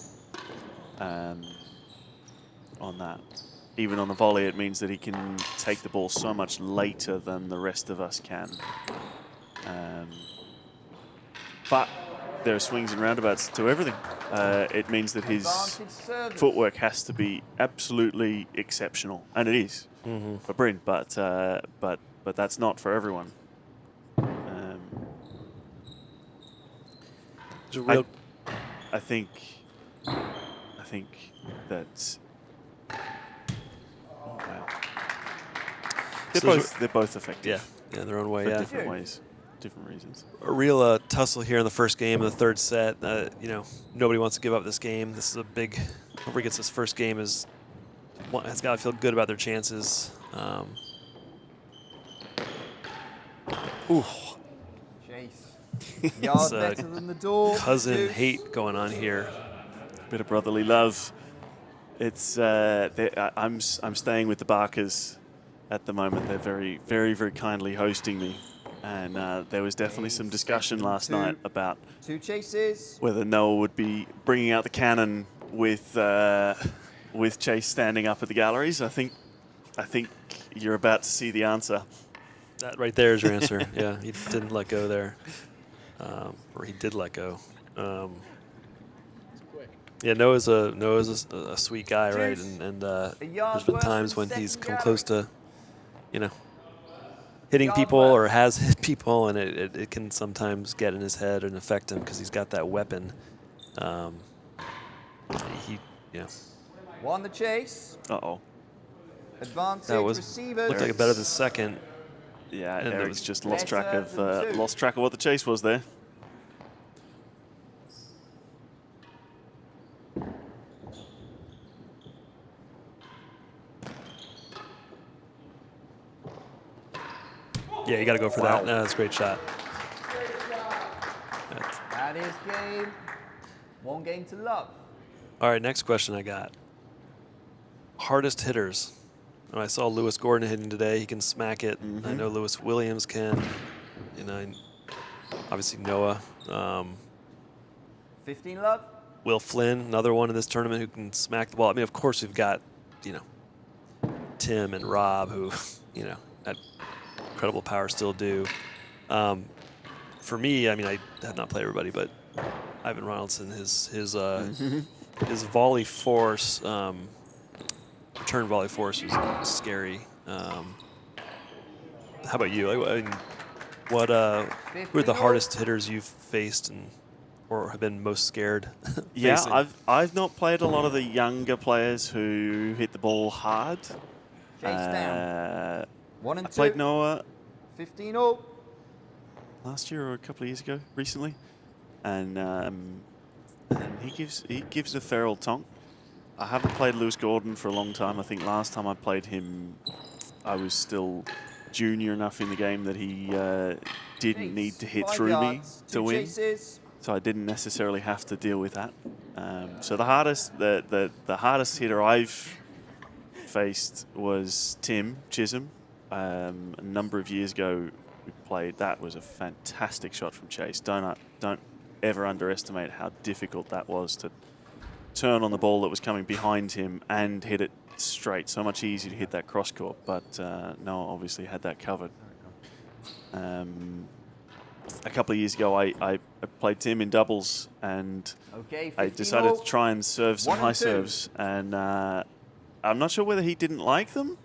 on that. Even on the volley, it means that he can take the ball so much later than the rest of us can. But there are swings and roundabouts to everything. It means that his Advantage service. footwork has to be absolutely exceptional, and it is for Bryn. But that's not for everyone. I think that. Oh, wow. They're both effective. Yeah, in their own way. For Yeah, different ways, different reasons. a real tussle here in the first game of the third set. You know, nobody wants to give up this game. This is a big. Whoever gets this first game has got to feel good about their chances. Ooh. Chase. Yard better than the door. Cousin hate going on here. Bit of brotherly love. It's I'm staying with the Barkers at the moment. They're very, very, very kindly hosting me, and there was definitely some discussion last night about 2 chases. whether Noah would be bringing out the cannon with Chase standing up at the galleries. I think you're about to see the answer. That right there is your answer. Yeah, he didn't let go there, or he did let go. Yeah, Noah's a sweet guy, right? And there's been times when he's come close to, you know, hitting people or has hit people, and it can sometimes get in his head and affect him because he's got that weapon. Won the chase. Uh-oh. Advantage That receivers. looked like a better than second. Yeah, And Eric's it- just lost track of what the chase was there. Yeah, you got to go for that. No, that's a great shot. That is game. 1 game to love. All right, next question I got. Hardest hitters. I saw Lewis Gordon hitting today. He can smack it. I know Lewis Williams can. You know, obviously Noah. 15 love. Will Flynn, another one in this tournament who can smack the ball. I mean, of course we've got, you know, Tim and Rob who, you know, at incredible power still do. For me, I mean, I have not played everybody, but Ivan Ronaldson, his volley force, return volley force is scary. How about you? I mean, who are the hardest hitters you've faced or have been most scared? Yeah, facing? I've not played a lot of the younger players who hit the ball hard. Chase down. 1 and 2. I played Noah 15-0. last year or a couple of years ago, recently, and he gives a feral tonk. I haven't played Lewis Gordon for a long time. I think last time I played him, I was still junior enough in the game that he didn't need to hit 5 through yards, me 2 to win, chases. so I didn't necessarily have to deal with that. So the hardest hitter I've faced was Tim Chisholm. A number of years ago, we played. That was a fantastic shot from Chase. Don't ever underestimate how difficult that was to turn on the ball that was coming behind him and hit it straight. So much easier to hit that cross court, but Noah obviously had that covered. A couple of years ago, I played Tim in doubles, and Okay, I 15-0. decided to try and serve some 1 and high 2. serves, and I'm not sure whether he didn't like them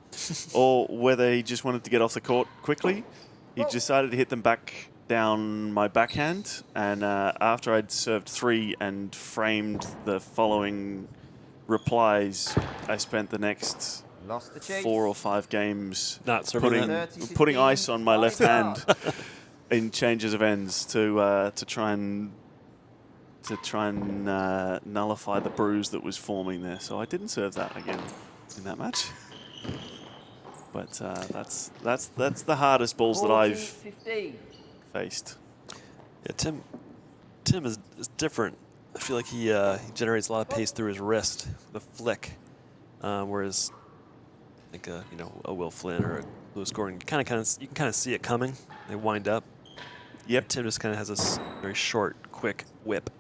or whether he just wanted to get off the court quickly. He decided to hit them back down my backhand, and after I'd served 3 and framed the following replies, I spent the next Lost the chase. 4 or 5 games Not serving putting ice on my left 5 hand yards. in changes of ends to try and nullify the bruise that was forming there. So I didn't serve that again in that match. But that's the hardest balls that I've 15. faced. Yeah, Tim is different. I feel like he generates a lot of pace through his wrist, the flick, whereas like a Will Flynn or a Lewis Gordon, you can kind of see it coming. They wind up. Yep. Tim just kind of has this very short, quick whip.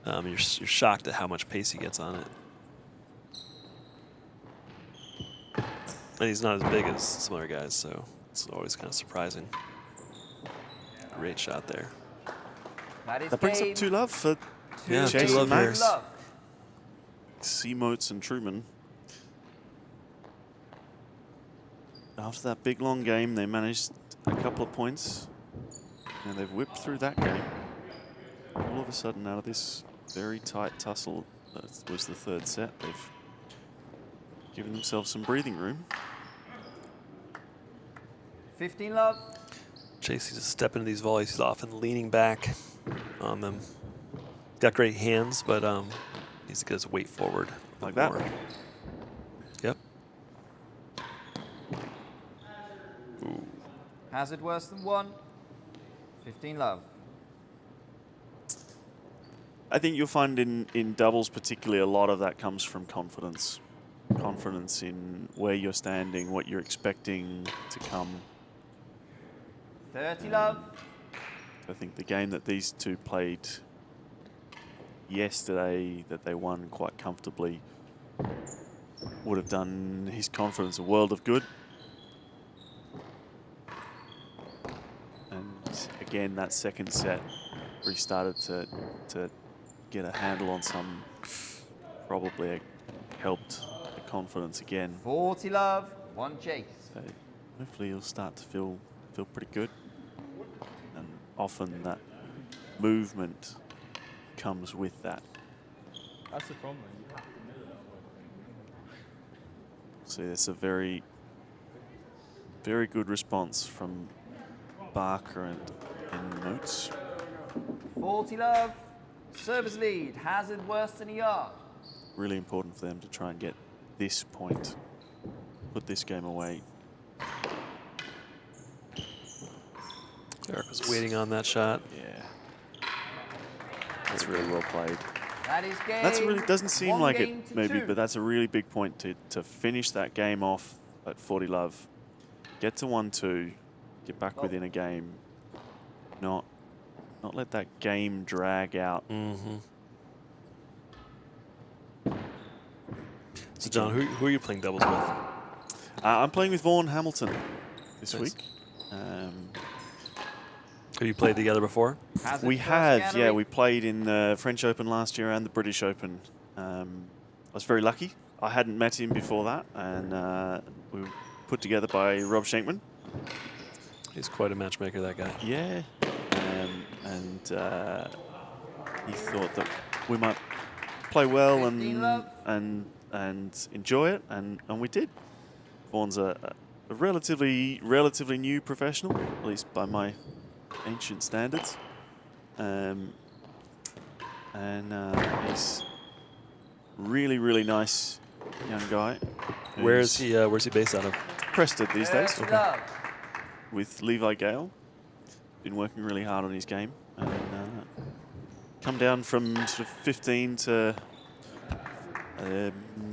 You're shocked at how much pace he gets on it. And he's not as big as some other guys, so it's always kind of surprising. Great shot there. That brings up 2-love for Yeah, Chase 2-love and Max. here. Motz and Trueman. After that big long game, they managed a couple of points, and they've whipped through that game. All of a sudden, out of this very tight tussle, that was the third set, they've given themselves some breathing room. 15 love. Chase just stepping into these volleys. He's often leaning back on them. Got great hands, but needs to get his weight forward. Like that. More. Yep. Ooh. Hazard worse than 1. 15 love. I think you'll find in doubles particularly, a lot of that comes from confidence. Confidence in where you're standing, what you're expecting to come. 30 love. I think the game that these two played yesterday, that they won quite comfortably, would have done his confidence a world of good. And again, that second set where he started to get a handle on some, probably helped the confidence again. 40 love. 1 chase. So hopefully he'll start to feel pretty good. And often that movement comes with that. That's the problem. So it's a very, very good response from Barker and Motz. 40 love. Service lead. Hazard worse than a yard. Really important for them to try and get this point, put this game away. Eric was waiting on that shot. Yeah. That's really well played. That is game. That's really, doesn't seem 1 like game it to maybe, 2. but that's a really big point to finish that game off at 40 love. Get to 1-2, get back within a game, not let that game drag out. Mm-hmm. So John, who are you playing doubles with? I'm playing with Vaughan Hamilton this Nice. week. Have you played together before? Hazard We first have, yeah. gallery. We played in the French Open last year and the British Open. I was very lucky. I hadn't met him before that, and we were put together by Rob Schenkman. He's quite a matchmaker, that guy. Yeah, and he thought that we might play well 15 love. and enjoy it, and we did. Vaughan's a relatively new professional, at least by my ancient standards, and he's really nice young guy. Where's he based out of? Preston these days. 30 love. With Levi Gale. Been working really hard on his game. And come down from sort of 15 to...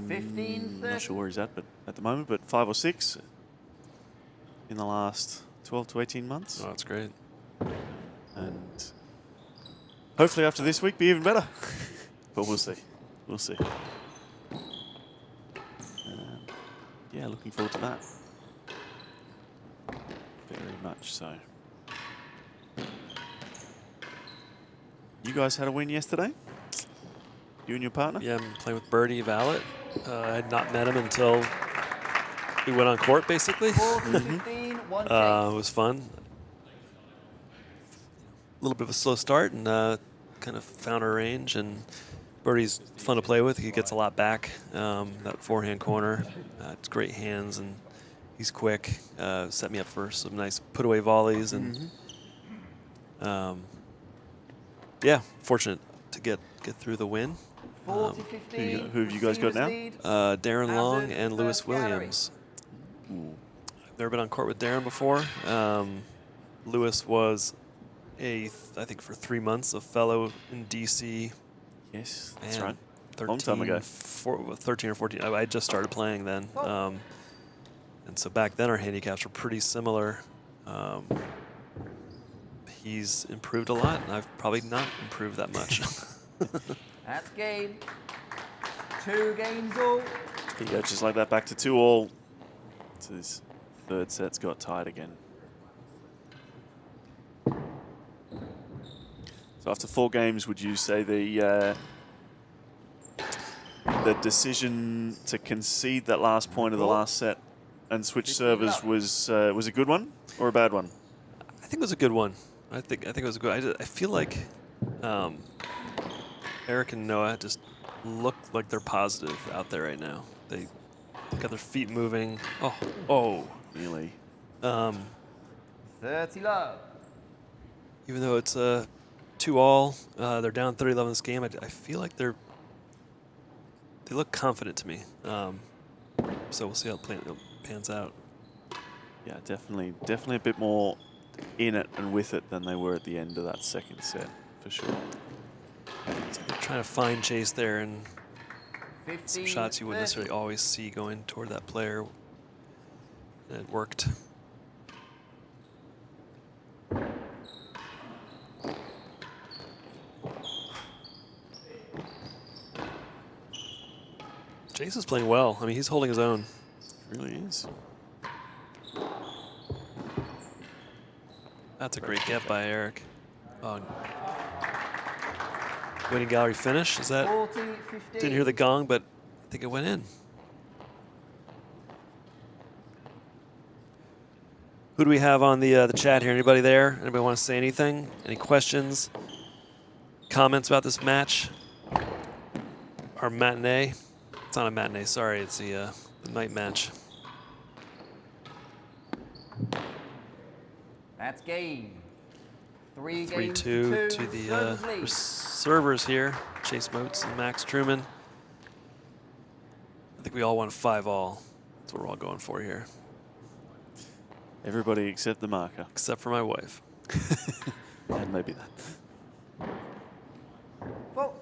15, not sure where he's at, but at the moment, but 5 or 6 in the last 12 to 18 months. Oh, that's great. And hopefully after this week be even better. But we'll see. We'll see. Yeah, looking forward to that. Very much so. You guys had a win yesterday? You and your partner? Yeah, I'm playing with Birdie Valet. I had not met him until we went on court, basically. 40 15. 1 chase. It was fun. A little bit of a slow start, and kind of found our range. And Birdie's fun to play with. He gets a lot back. That forehand corner, it's great hands, and he's quick. Set me up for some nice put-away volleys, and yeah, fortunate to get through the win. 40 15. who have you guys got now? Receivers lead. Darren Hazard, Long and Lewis first gallery. Williams. I've never been on court with Darren before. Lewis was I think for 3 months, a fellow in DC. Yes, that's Man, right. 13, Long time ago. 13 or 14. I just started playing then. And so back then our handicaps were pretty similar. He's improved a lot, and I've probably not improved that much. That's game. 2 games all. He goes just like that, back to 2-all. So his third set's got tied again. So after 4 games, would you say the decision to concede that last point of the last set and switch servers was a good one or a bad one? I think it was a good one. I think it was good. I feel like Eric and Noah just look like they're positive out there right now. They got their feet moving. Oh, Really? 30 love. Even though it's 2-all, they're down 30-11 this game. I feel like they look confident to me. So we'll see how it pans out. Yeah, definitely a bit more in it and with it than they were at the end of that second set, for sure. So they're trying to find Chase there, and 15, some shots you wouldn't 30. necessarily always see going toward that player. And it worked. Chase is playing well. I mean, he's holding his own. It really is. That's a great get by Eric. Winning gallery finish. Is that? 40, 15. Didn't hear the gong, but I think it went in. Who do we have on the chat here? Anybody there? Anybody want to say anything? Any questions? Comments about this match? Our matinee? It's not a matinee. Sorry, it's the night match. That's game. 3 3-2 games to the servers lead. servers here. Chase Motz and Max Trueman. I think we all want 5-all. That's what we're all going for here. Everybody except the marker. Except for my wife. And maybe that. Fault.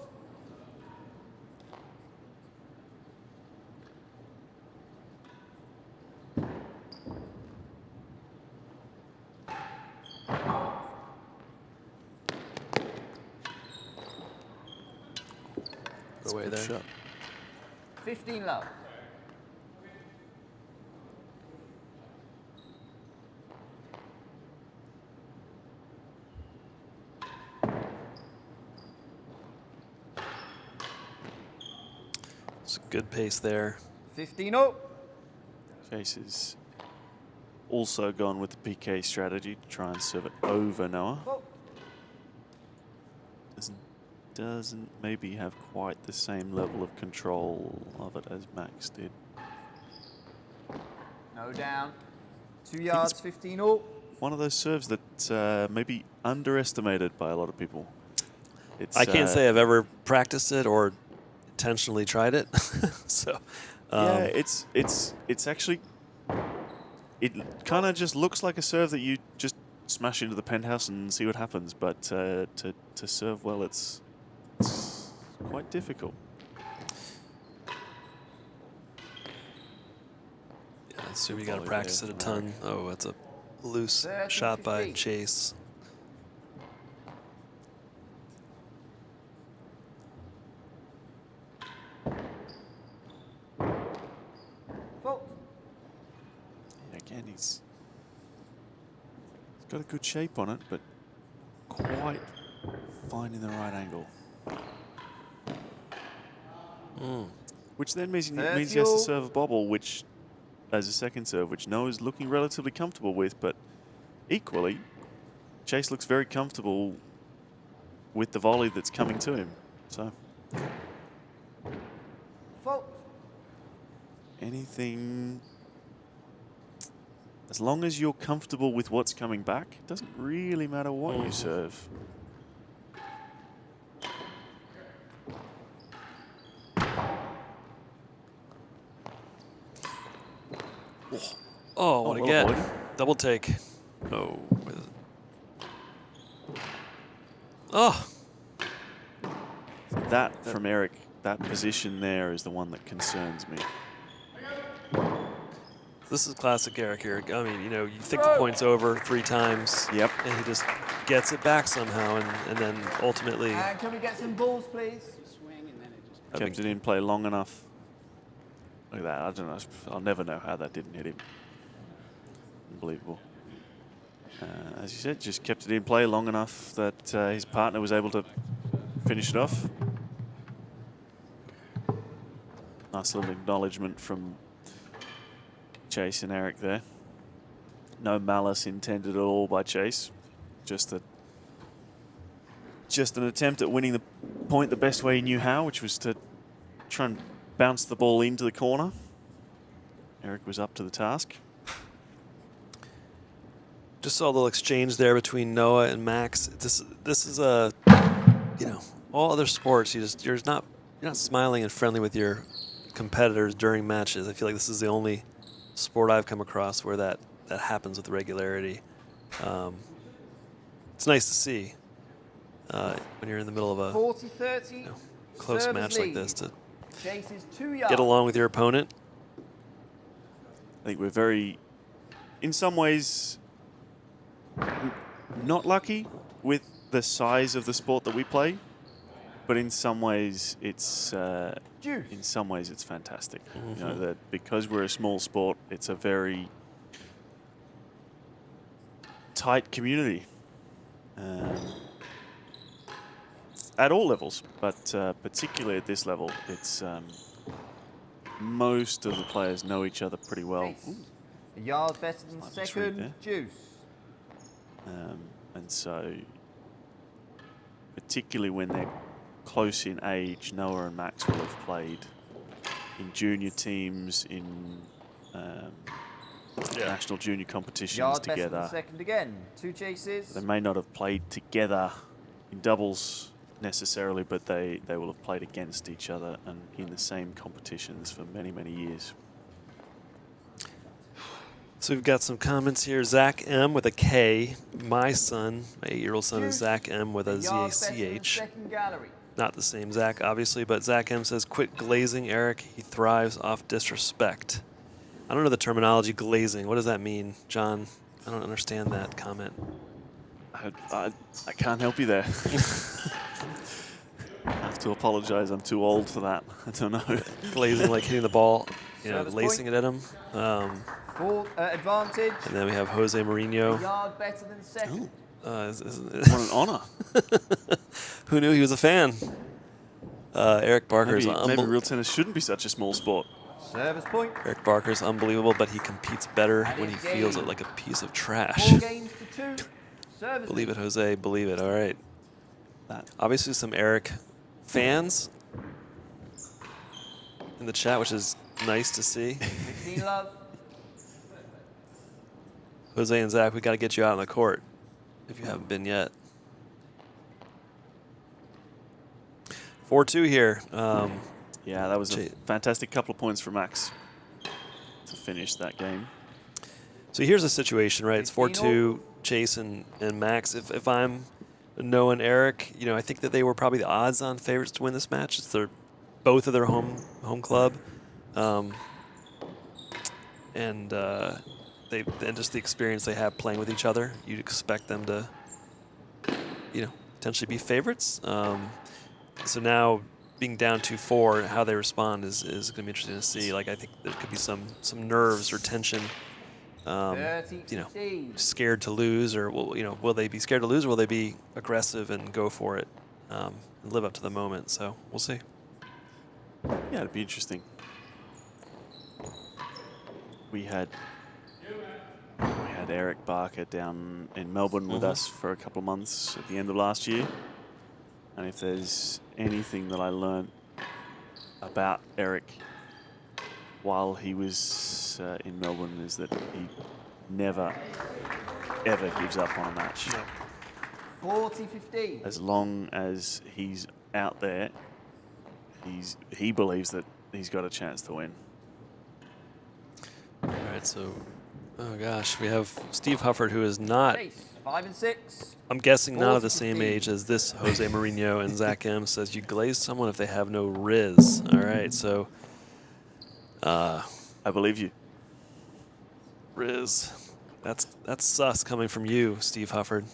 Go away Good there. shot. 15 love. It's a good pace there. 15-0. Chase has also gone with the PK strategy to try and serve it over Noah. Fault. Doesn't maybe have quite the same level of control of it as Max did. No down. 2 yards, 15-0. One of those serves that maybe underestimated by a lot of people. It's, I can't say I've ever practiced it or intentionally tried it. So yeah, it's actually, it kind of just looks like a serve that you just smash into the penthouse and see what happens. But to serve well, it's quite difficult. yeah, I assume you got to Volley practice there it a from ton. Oh, that's a loose 30, shot by 15. Chase. Fault. Again, he's got a good shape on it, but quite finding the right angle. Which then means he has to serve a bobble, which, as a second serve, which Noah's looking relatively comfortable with, but equally, Chase looks very comfortable with the volley that's coming to him. So, Fault. anything, as long as you're comfortable with what's coming back, it doesn't really matter what you serve. Oh, what a well get. avoided. Double take. Oh. Oh. That, from Eric, that position there is the one that concerns me. This is classic Eric here. I mean, you know, you think the point's over 3 times. Yep. And he just gets it back somehow, and then ultimately. And can we get some balls, please? Kept it in play long enough. Look at that. I don't know. I'll never know how that didn't hit him. Unbelievable. As you said, just kept it in play long enough that his partner was able to finish it off. Nice little acknowledgement from Chase and Eric there. No malice intended at all by Chase. Just an attempt at winning the point the best way he knew how, which was to try and bounce the ball into the corner. Eric was up to the task. Just saw a little exchange there between Noah and Max. This is a, you know, all other sports you're not smiling and friendly with your competitors during matches. I feel like this is the only sport I've come across where that happens with regularity. It's nice to see when you're in the middle of a 40-30. close match like this to Chase is 2 yards. get along with your opponent. I think we're very, in some ways, not lucky with the size of the sport that we play, but in some ways it's fantastic. Mm-hmm. You know, that because we're a small sport, it's a very tight community at all levels, but particularly at this level, it's most of the players know each other pretty well. A yard better than Slight retreat second. there. Juice. And so, particularly when they're close in age, Noah and Max will have played in junior teams, in national junior competitions Yard better than together. second again. 2 chases. They may not have played together in doubles necessarily, but they will have played against each other and in the same competitions for many, many years. So we've got some comments here. Zach M with a K. My son, my 8-year-old son, is Juice. Zach M with a Yard better than Z-A-C-H. second gallery. Not the same Zach, obviously, but Zach M says, quit glazing, Eric. He thrives off disrespect. I don't know the terminology glazing. What does that mean, John? I don't understand that comment. I can't help you there. I have to apologize. I'm too old for that. I don't know. Glazing, like hitting the ball, Service lacing point. it at him. Full advantage. And then we have Jose A Mourinho. yard better than second. What an honor. Who knew he was a fan? Eric Barker is Maybe real tennis shouldn't be such a small sport. Service point. Eric Barker is unbelievable, but he competes better That when he is feels game. it like a piece of trash. 4 games to 2. Service Believe it, Jose. Believe it. All right. That Obviously, some Eric fans in the chat, which is nice to see. 15 love. Jose and Zach, we got to get you out on the court if you haven't been yet. 4-2 here. Yeah, that was a Gee. fantastic couple of points for Max to finish that game. So here's the situation, right? It's 4-2, 15-0. Chase and Max. If I'm Noah and Eric, I think that they were probably the odds-on favorites to win this match. It's both of their home club, and just the experience they have playing with each other. You'd expect them to, potentially be favorites. So now being down 2-4, how they respond is going to be interesting to see. Like, I think there could be some nerves or tension. 30-15. Scared to lose, or will they be scared to lose, or will they be aggressive and go for it and live up to the moment? So we'll see. Yeah, it'd be interesting. We had Eric Barker down in Melbourne with us for a couple of months at the end of last year. And if there's anything that I learned about Eric while he was in Melbourne, is that he never, ever gives up on a match. 40-15. As long as he's out there, he believes that he's got a chance to win. All right, so, oh gosh, we have Steve Hufford, who is not, Chase, 5 and 6. I'm guessing, not of the 40-15. same age as this Jose Mourinho, and Zach M says you glaze someone if they have no riz. All right, so I believe you. riz. That's sus coming from you, Steve Hufford.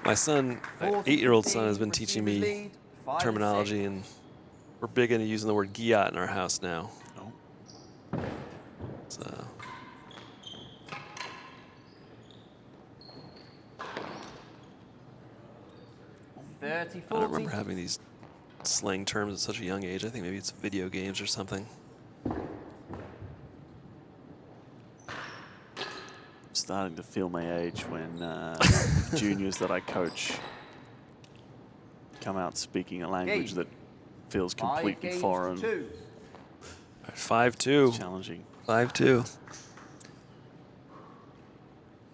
My son, my 8-year-old son, has been teaching me Lead, 5 and terminology, 6. and we're big into using the word giat in our house now. No. So 30, I don't 40. remember having these slang terms at such a young age. I think maybe it's video games or something. I'm starting to feel my age when juniors that I coach come out speaking a language that feels completely foreign. 2. 5-2. It's challenging. 5-2.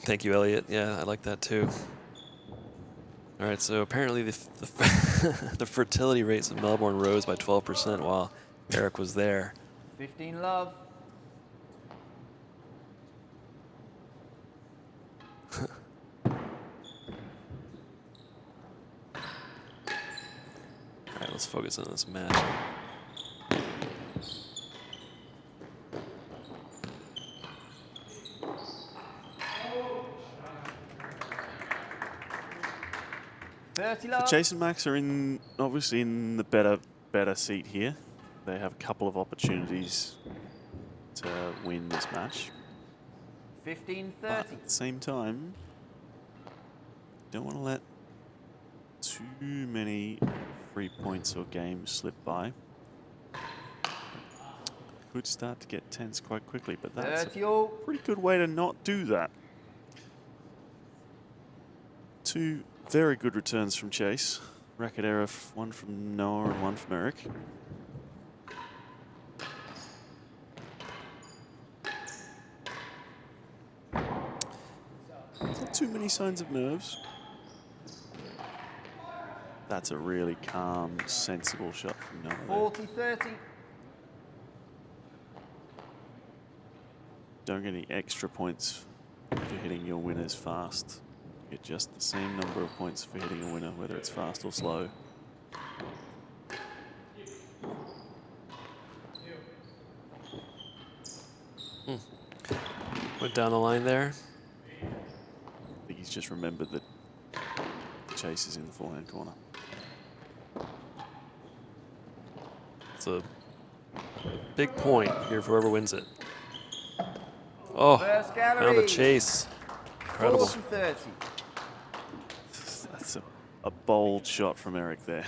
Thank you, Elliot. Yeah, I like that too. All right, so apparently the the fertility rates in Melbourne rose by 12% while Eric was there. 15 love. All right, let's focus on this match. Chase and Max are obviously in the better seat here. They have a couple of opportunities to win this match. 15, But 30. at the same time, don't want to let too many free points or games slip by. Could start to get tense quite quickly, but that's 30 a all. pretty good way to not do that. 2 very good returns from Chase. Racket error, 1 from Noah and 1 from Eric. Not too many signs of nerves. That's a really calm, sensible shot from Noah. 40, 30. Don't get any extra points for hitting your winners fast. You get just the same number of points for hitting a winner, whether it's fast or slow. Went down the line there. I think he's just remembered that Chase is in the forehand corner. It's a big point here for whoever wins it. Oh, First found the gallery. chase. Incredible. 40, 30. That's a bold shot from Eric there.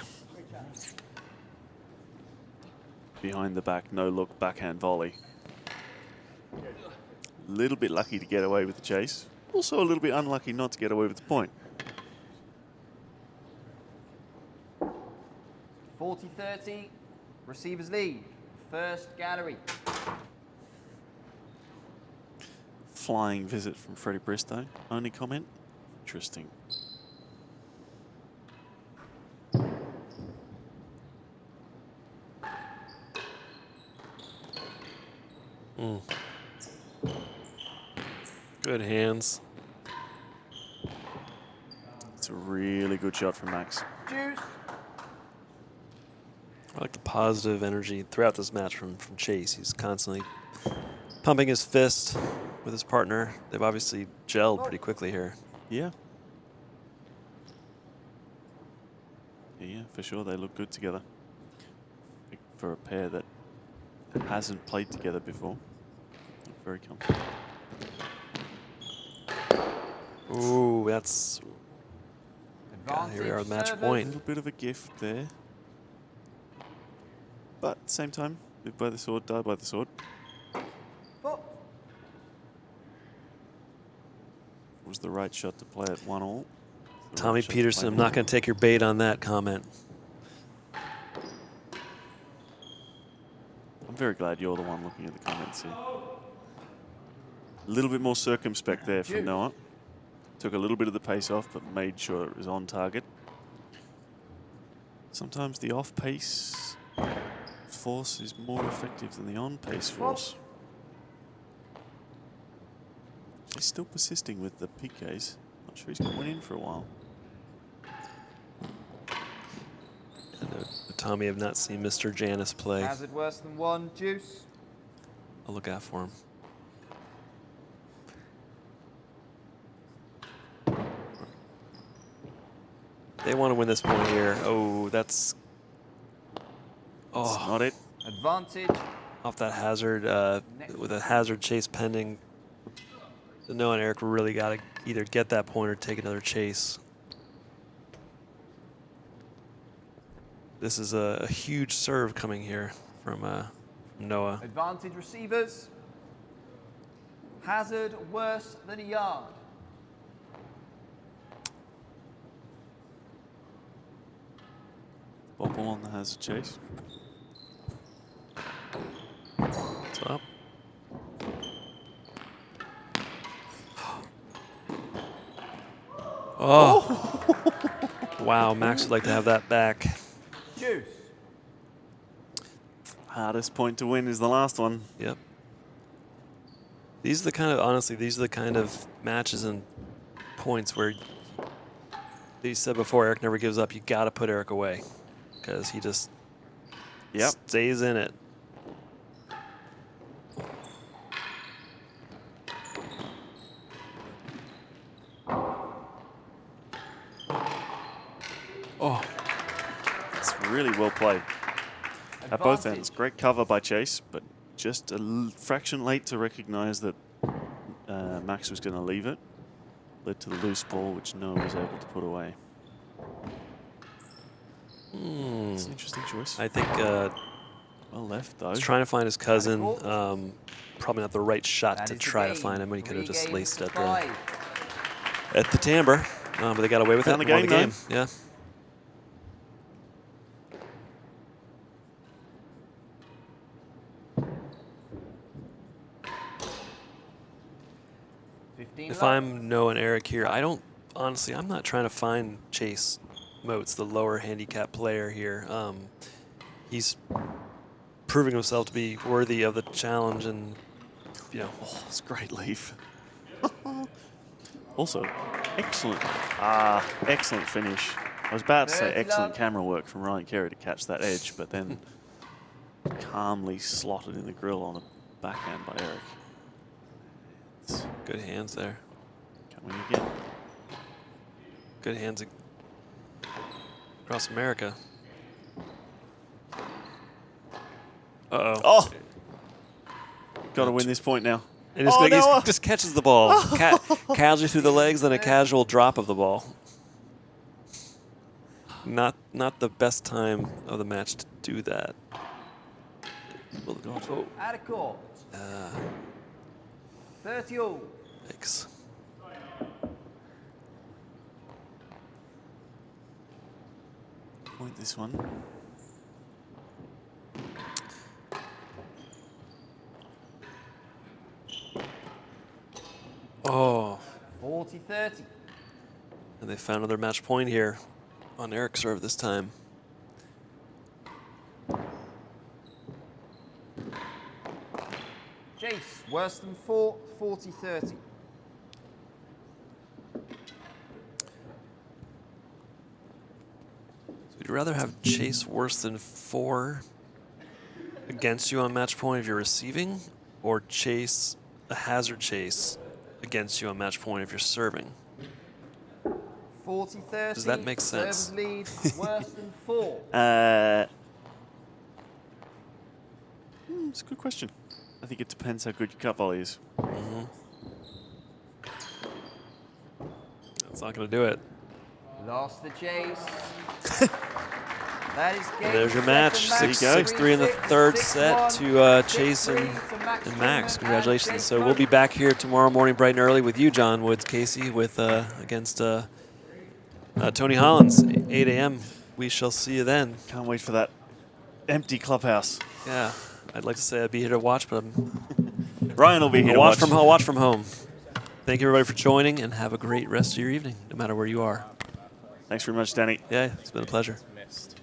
Behind the back, no look, backhand volley. A little bit lucky to get away with the chase. Also a little bit unlucky not to get away with the point. 40, 30. Receivers lead. First gallery. Flying visit from Freddie Bristow. Only comment? Interesting. Good hands. It's a really good shot from Max. Juice. I like the positive energy throughout this match from Chase. He's constantly pumping his fist with his partner. They've obviously gelled pretty quickly here. Yeah. Yeah, for sure. They look good together. For a pair that hasn't played together before. Look very comfortable. Ooh, that's... God, here we are at match servers. A point. little bit of a gift there. But at the same time, live by the sword, die by the sword. Foot. Was the right shot to play at 1-all. Tommy Peterson, I'm not going to take your bait on that comment. I'm very glad you're the one looking at the comments here. A little bit more circumspect there from Noah. Took a little bit of the pace off, but made sure it was on target. Sometimes the off-pace force is more effective than the on-pace force. He's still persisting with the PKs. Not sure he's got one in for a while. And, Tommy, I've not seen Mr. Janis play. Hazard worse than 1. Juice. I'll look out for him. They want to win this point here. Oh, that's... That's not it. Advantage. Off that hazard, with a hazard chase pending. Noah and Eric really got to either get that point or take another chase. This is a huge serve coming here from Noah. Advantage receivers. Hazard worse than a yard. Bobble on the hazard chase. What's up? Oh. Wow, Max would like to have that back. Juice. Hardest point to win is the last one. Yep. These are the kind of, honestly, these are the kind of matches and points where you said before, Eric never gives up. You got to put Eric away because he just stays in it. Oh, it's really well played. At both ends, great cover by Chase, but just a fraction late to recognize that Max was going to leave it. Led to the loose ball, which Noah was able to put away. It's an interesting choice. I think well left, though. he's trying to find his cousin. Probably not the right shot to try to find him when he could have just laced at the timbre. But they got away with it and won the game. Yeah. If I'm Noah and Eric here, I don't, honestly, I'm not trying to find Chase Motz, the lower handicap player here. He's proving himself to be worthy of the challenge and, you know. Oh, it's a great leave. Also, excellent finish. I was about to say excellent camera work from Ryan Carey to catch that edge, but then calmly slotted in the grill on the backhand by Eric. Good hands there. Coming again. Good hands across America. Uh-oh. Oh! Got to win this point now. And he just catches the ball. Casually through the legs, then a casual drop of the ball. Not the best time of the match to do that. Out of court. 30 all. Thanks. Point this one. Oh. 40-30. And they found another match point here on Eric's serve this time. Chase, worse than 4, 40-30. Would you rather have Chase worse than 4 against you on match point if you're receiving, or Chase a hazard chase against you on match point if you're serving? 40-30. Does that make sense? Servers lead worse than 4. It's a good question. I think it depends how good your cut volley is. That's not going to do it. Lost the chase. That is game. There's your match. There you go. 6-3 in the third set to Chase and Max. Congratulations. So we'll be back here tomorrow morning bright and early with you, John Woods Casey, with against Tony Hollins, 8 a.m. We shall see you then. Can't wait for that empty clubhouse. Yeah, I'd like to say I'd be here to watch, but Ryan will be here to watch from home. Watch from home. Thank you, everybody, for joining, and have a great rest of your evening, no matter where you are. Thanks very much, Danny. Yeah, it's been a pleasure. Missed.